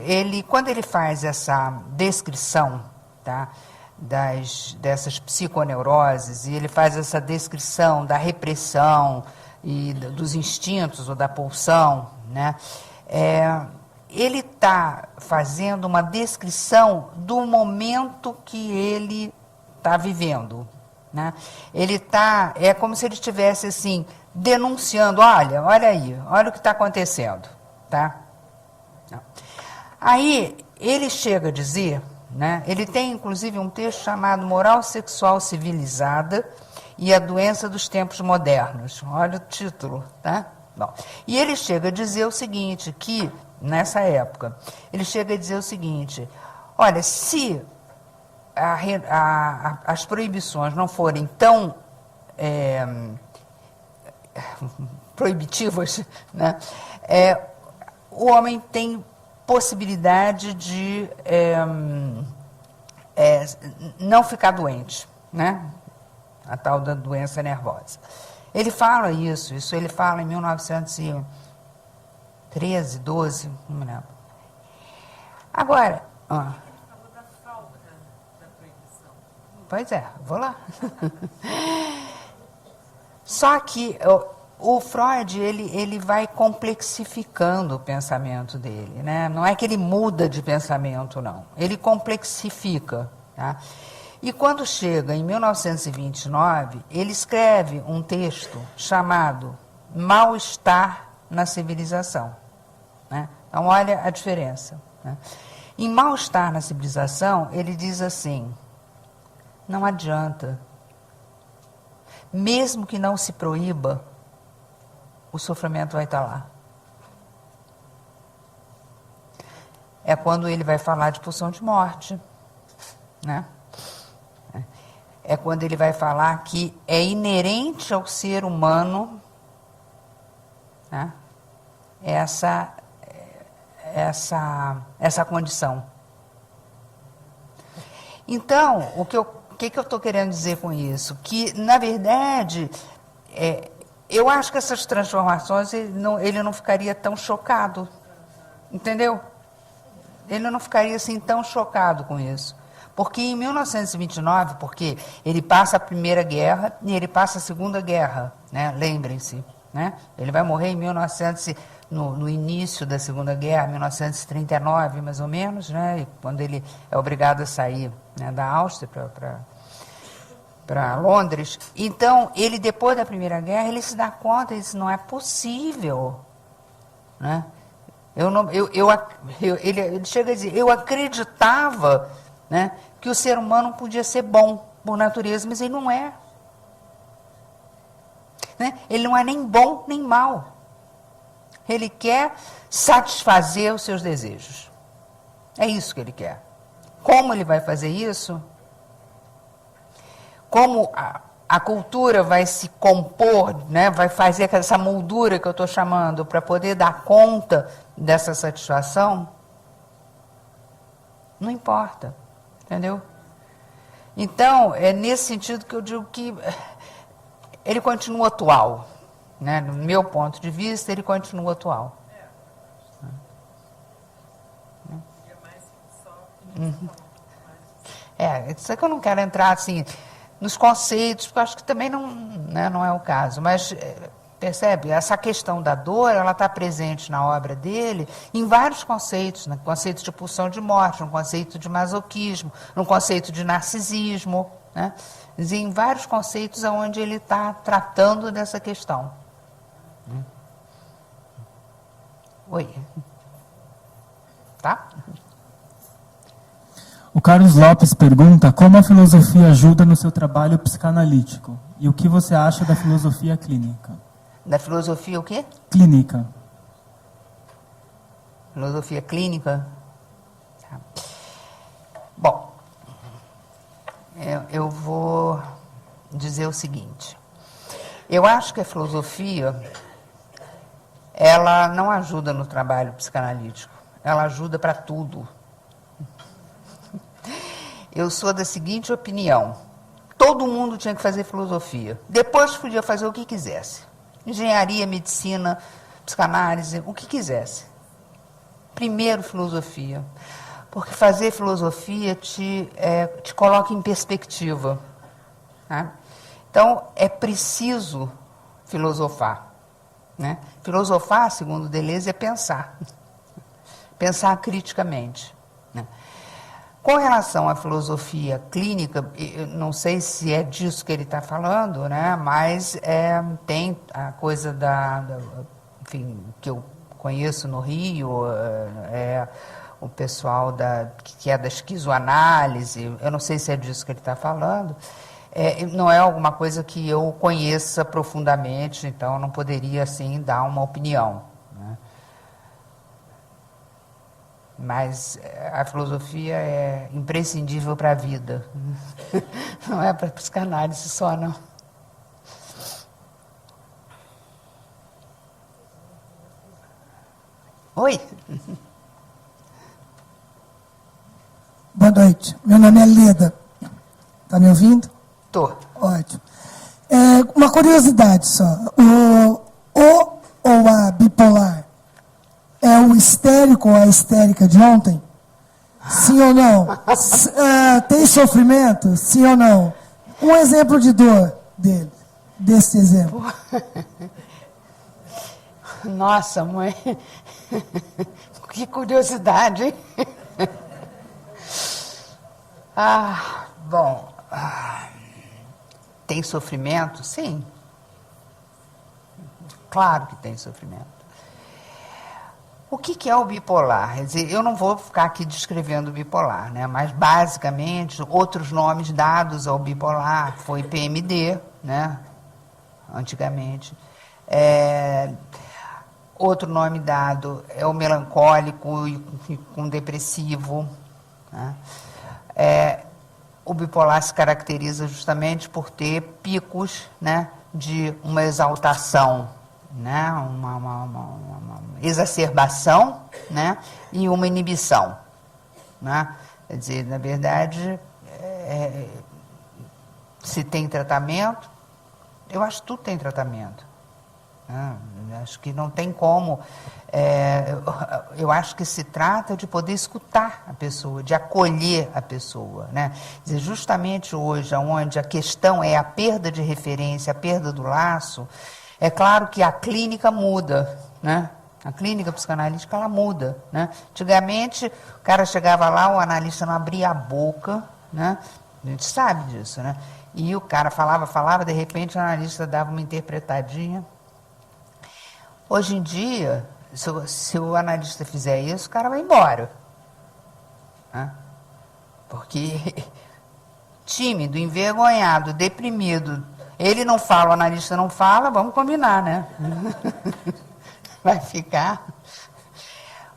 B: quando ele faz essa descrição, tá, dessas psiconeuroses, e ele faz essa descrição da repressão e dos instintos ou da pulsão, né, ele está fazendo uma descrição do momento que ele está vivendo, né? Ele é como se ele estivesse assim denunciando, olha aí, olha o que está acontecendo, tá? Aí ele chega a dizer, né, ele tem inclusive um texto chamado Moral Sexual Civilizada e a Doença dos Tempos Modernos. Olha o título, tá? Bom, e ele chega a dizer o seguinte, que nessa época, ele chega a dizer o seguinte, olha, se as proibições não forem tão proibitivas, né, o homem tem possibilidade de não ficar doente, né? A tal da doença nervosa. Ele fala isso ele fala em 1913, 12, não me lembro. Agora... Pois é, vou lá. Só que o Freud, ele vai complexificando o pensamento dele, né? Não é que ele muda de pensamento, não. Ele complexifica, tá? E quando chega em 1929, ele escreve um texto chamado Mal-Estar na Civilização, né? Então, olha a diferença, né? Em Mal-Estar na Civilização, ele diz assim, não adianta, mesmo que não se proíba, o sofrimento vai estar lá. É quando ele vai falar de pulsão de morte, né? É quando ele vai falar que é inerente ao ser humano, né, essa condição. Então, o que eu estou querendo dizer com isso? Que, na verdade, eu acho que essas transformações, ele não ficaria tão chocado, entendeu? Ele não ficaria assim tão chocado com isso. Porque em 1929, porque ele passa a Primeira Guerra e ele passa a Segunda Guerra, né? Lembrem-se, né? Ele vai morrer em no início da Segunda Guerra, 1939, mais ou menos, né? Quando ele é obrigado a sair, né, da Áustria para Londres. Então, ele, depois da Primeira Guerra, ele se dá conta, ele diz, não é possível, né? Ele chega a dizer, eu acreditava, né, que o ser humano podia ser bom por natureza, mas ele não é. Né? Ele não é nem bom nem mau. Ele quer satisfazer os seus desejos. É isso que ele quer. Como ele vai fazer isso? Como a cultura vai se compor, né, vai fazer essa moldura que eu estou chamando para poder dar conta dessa satisfação? Não importa, entendeu? Então, é nesse sentido que eu digo que ele continua atual, né? No meu ponto de vista, ele continua atual. Isso é que eu não quero entrar assim nos conceitos, porque eu acho que também não, né, não é o caso, mas percebe, essa questão da dor, ela está presente na obra dele em vários conceitos, no conceito de pulsão de morte, no conceito de masoquismo, no conceito de narcisismo, né? Em vários conceitos onde ele está tratando dessa questão. Oi. Tá?
E: O Carlos Lopes pergunta como a filosofia ajuda no seu trabalho psicanalítico e o que você acha da filosofia clínica.
B: Da filosofia o quê?
E: Clínica.
B: Filosofia clínica? Tá. Bom, eu vou dizer o seguinte. Eu acho que a filosofia, ela não ajuda no trabalho psicanalítico. Ela ajuda para tudo. Eu sou da seguinte opinião. Todo mundo tinha que fazer filosofia. Depois podia fazer o que quisesse. Engenharia, medicina, psicanálise, o que quisesse. Primeiro, filosofia. Porque fazer filosofia te coloca em perspectiva. Né? Então, é preciso filosofar. Né? Filosofar, segundo Deleuze, é pensar. Pensar criticamente. Né? Com relação à filosofia clínica, eu não sei se é disso que ele está falando, né? Mas tem a coisa enfim, que eu conheço no Rio, o pessoal que é da esquizoanálise, eu não sei se é disso que ele está falando, não é alguma coisa que eu conheça profundamente, então eu não poderia, assim, dar uma opinião. Mas a filosofia é imprescindível para a vida. Não é para psicanálise só, não. Oi.
G: Boa noite. Meu nome é Leda. Está me ouvindo?
B: Estou.
G: Ótimo. Uma curiosidade só. O ou a bipolar é o histérico ou a histérica de ontem? Sim ou não? Tem sofrimento? Sim ou não? Um exemplo de dor dele, desse exemplo.
B: Nossa, mãe. Que curiosidade, hein? Bom. Tem sofrimento? Sim. Claro que tem sofrimento. O que é o bipolar? Quer dizer, eu não vou ficar aqui descrevendo o bipolar, né? Mas, basicamente, outros nomes dados ao bipolar foi PMD, né? Antigamente. Outro nome dado é o melancólico e com depressivo. Né? O bipolar se caracteriza justamente por ter picos, né, de uma exaltação, né, uma exacerbação, né, e uma inibição. Né? Quer dizer, na verdade, se tem tratamento, eu acho que tudo tem tratamento. Acho que não tem como. Eu acho que se trata de poder escutar a pessoa, de acolher a pessoa. Né? Quer dizer, justamente hoje, onde a questão é a perda de referência, a perda do laço, é claro que a clínica muda, né? A clínica psicanalítica, ela muda. Né? Antigamente, o cara chegava lá, o analista não abria a boca, né? A gente sabe disso, né? E o cara falava, de repente o analista dava uma interpretadinha. Hoje em dia, se o analista fizer isso, o cara vai embora. Né? Porque tímido, envergonhado, deprimido, ele não fala, o analista não fala, vamos combinar, né? Vai ficar.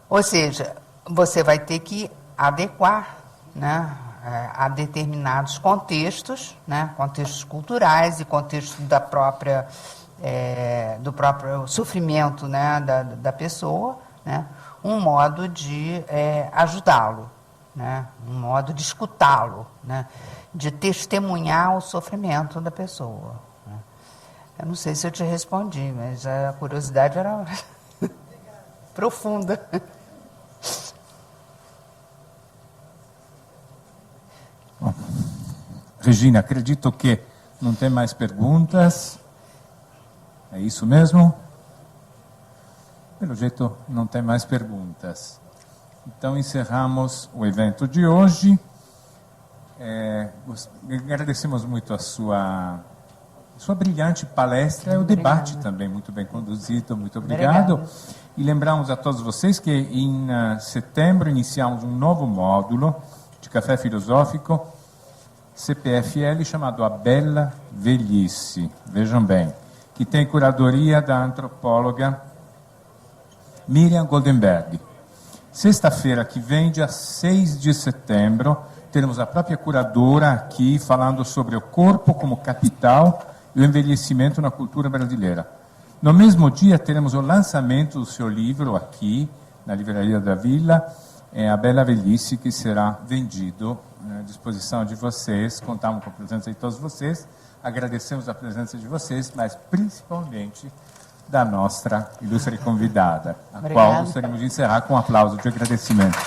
B: Ou seja, você vai ter que adequar, né, a determinados contextos, né, contextos culturais e contextos da própria, do próprio sofrimento, né, da pessoa, né, um modo de ajudá-lo. né? Um modo de escutá-lo, né? De testemunhar o sofrimento da pessoa. Né? Eu não sei se eu te respondi, mas a curiosidade era profunda.
A: Bom, Regina, acredito que não tem mais perguntas. É isso mesmo? Pelo jeito, não tem mais perguntas. Então, encerramos o evento de hoje. Agradecemos muito a sua brilhante palestra e o debate também, muito bem conduzido. Muito obrigado. E lembramos a todos vocês que em setembro iniciamos um novo módulo de café filosófico CPFL chamado A Bela Velhice. Vejam bem, que tem curadoria da antropóloga Miriam Goldenberg. Sexta-feira que vem, dia 6 de setembro, teremos a própria curadora aqui falando sobre o corpo como capital e o envelhecimento na cultura brasileira. No mesmo dia, teremos o lançamento do seu livro aqui, na Livraria da Vila, A Bela Velhice, que será vendido à disposição de vocês. Contamos com a presença de todos vocês. Agradecemos a presença de vocês, mas principalmente da nossa ilustre convidada, a qual gostaríamos de encerrar com um aplauso de agradecimento.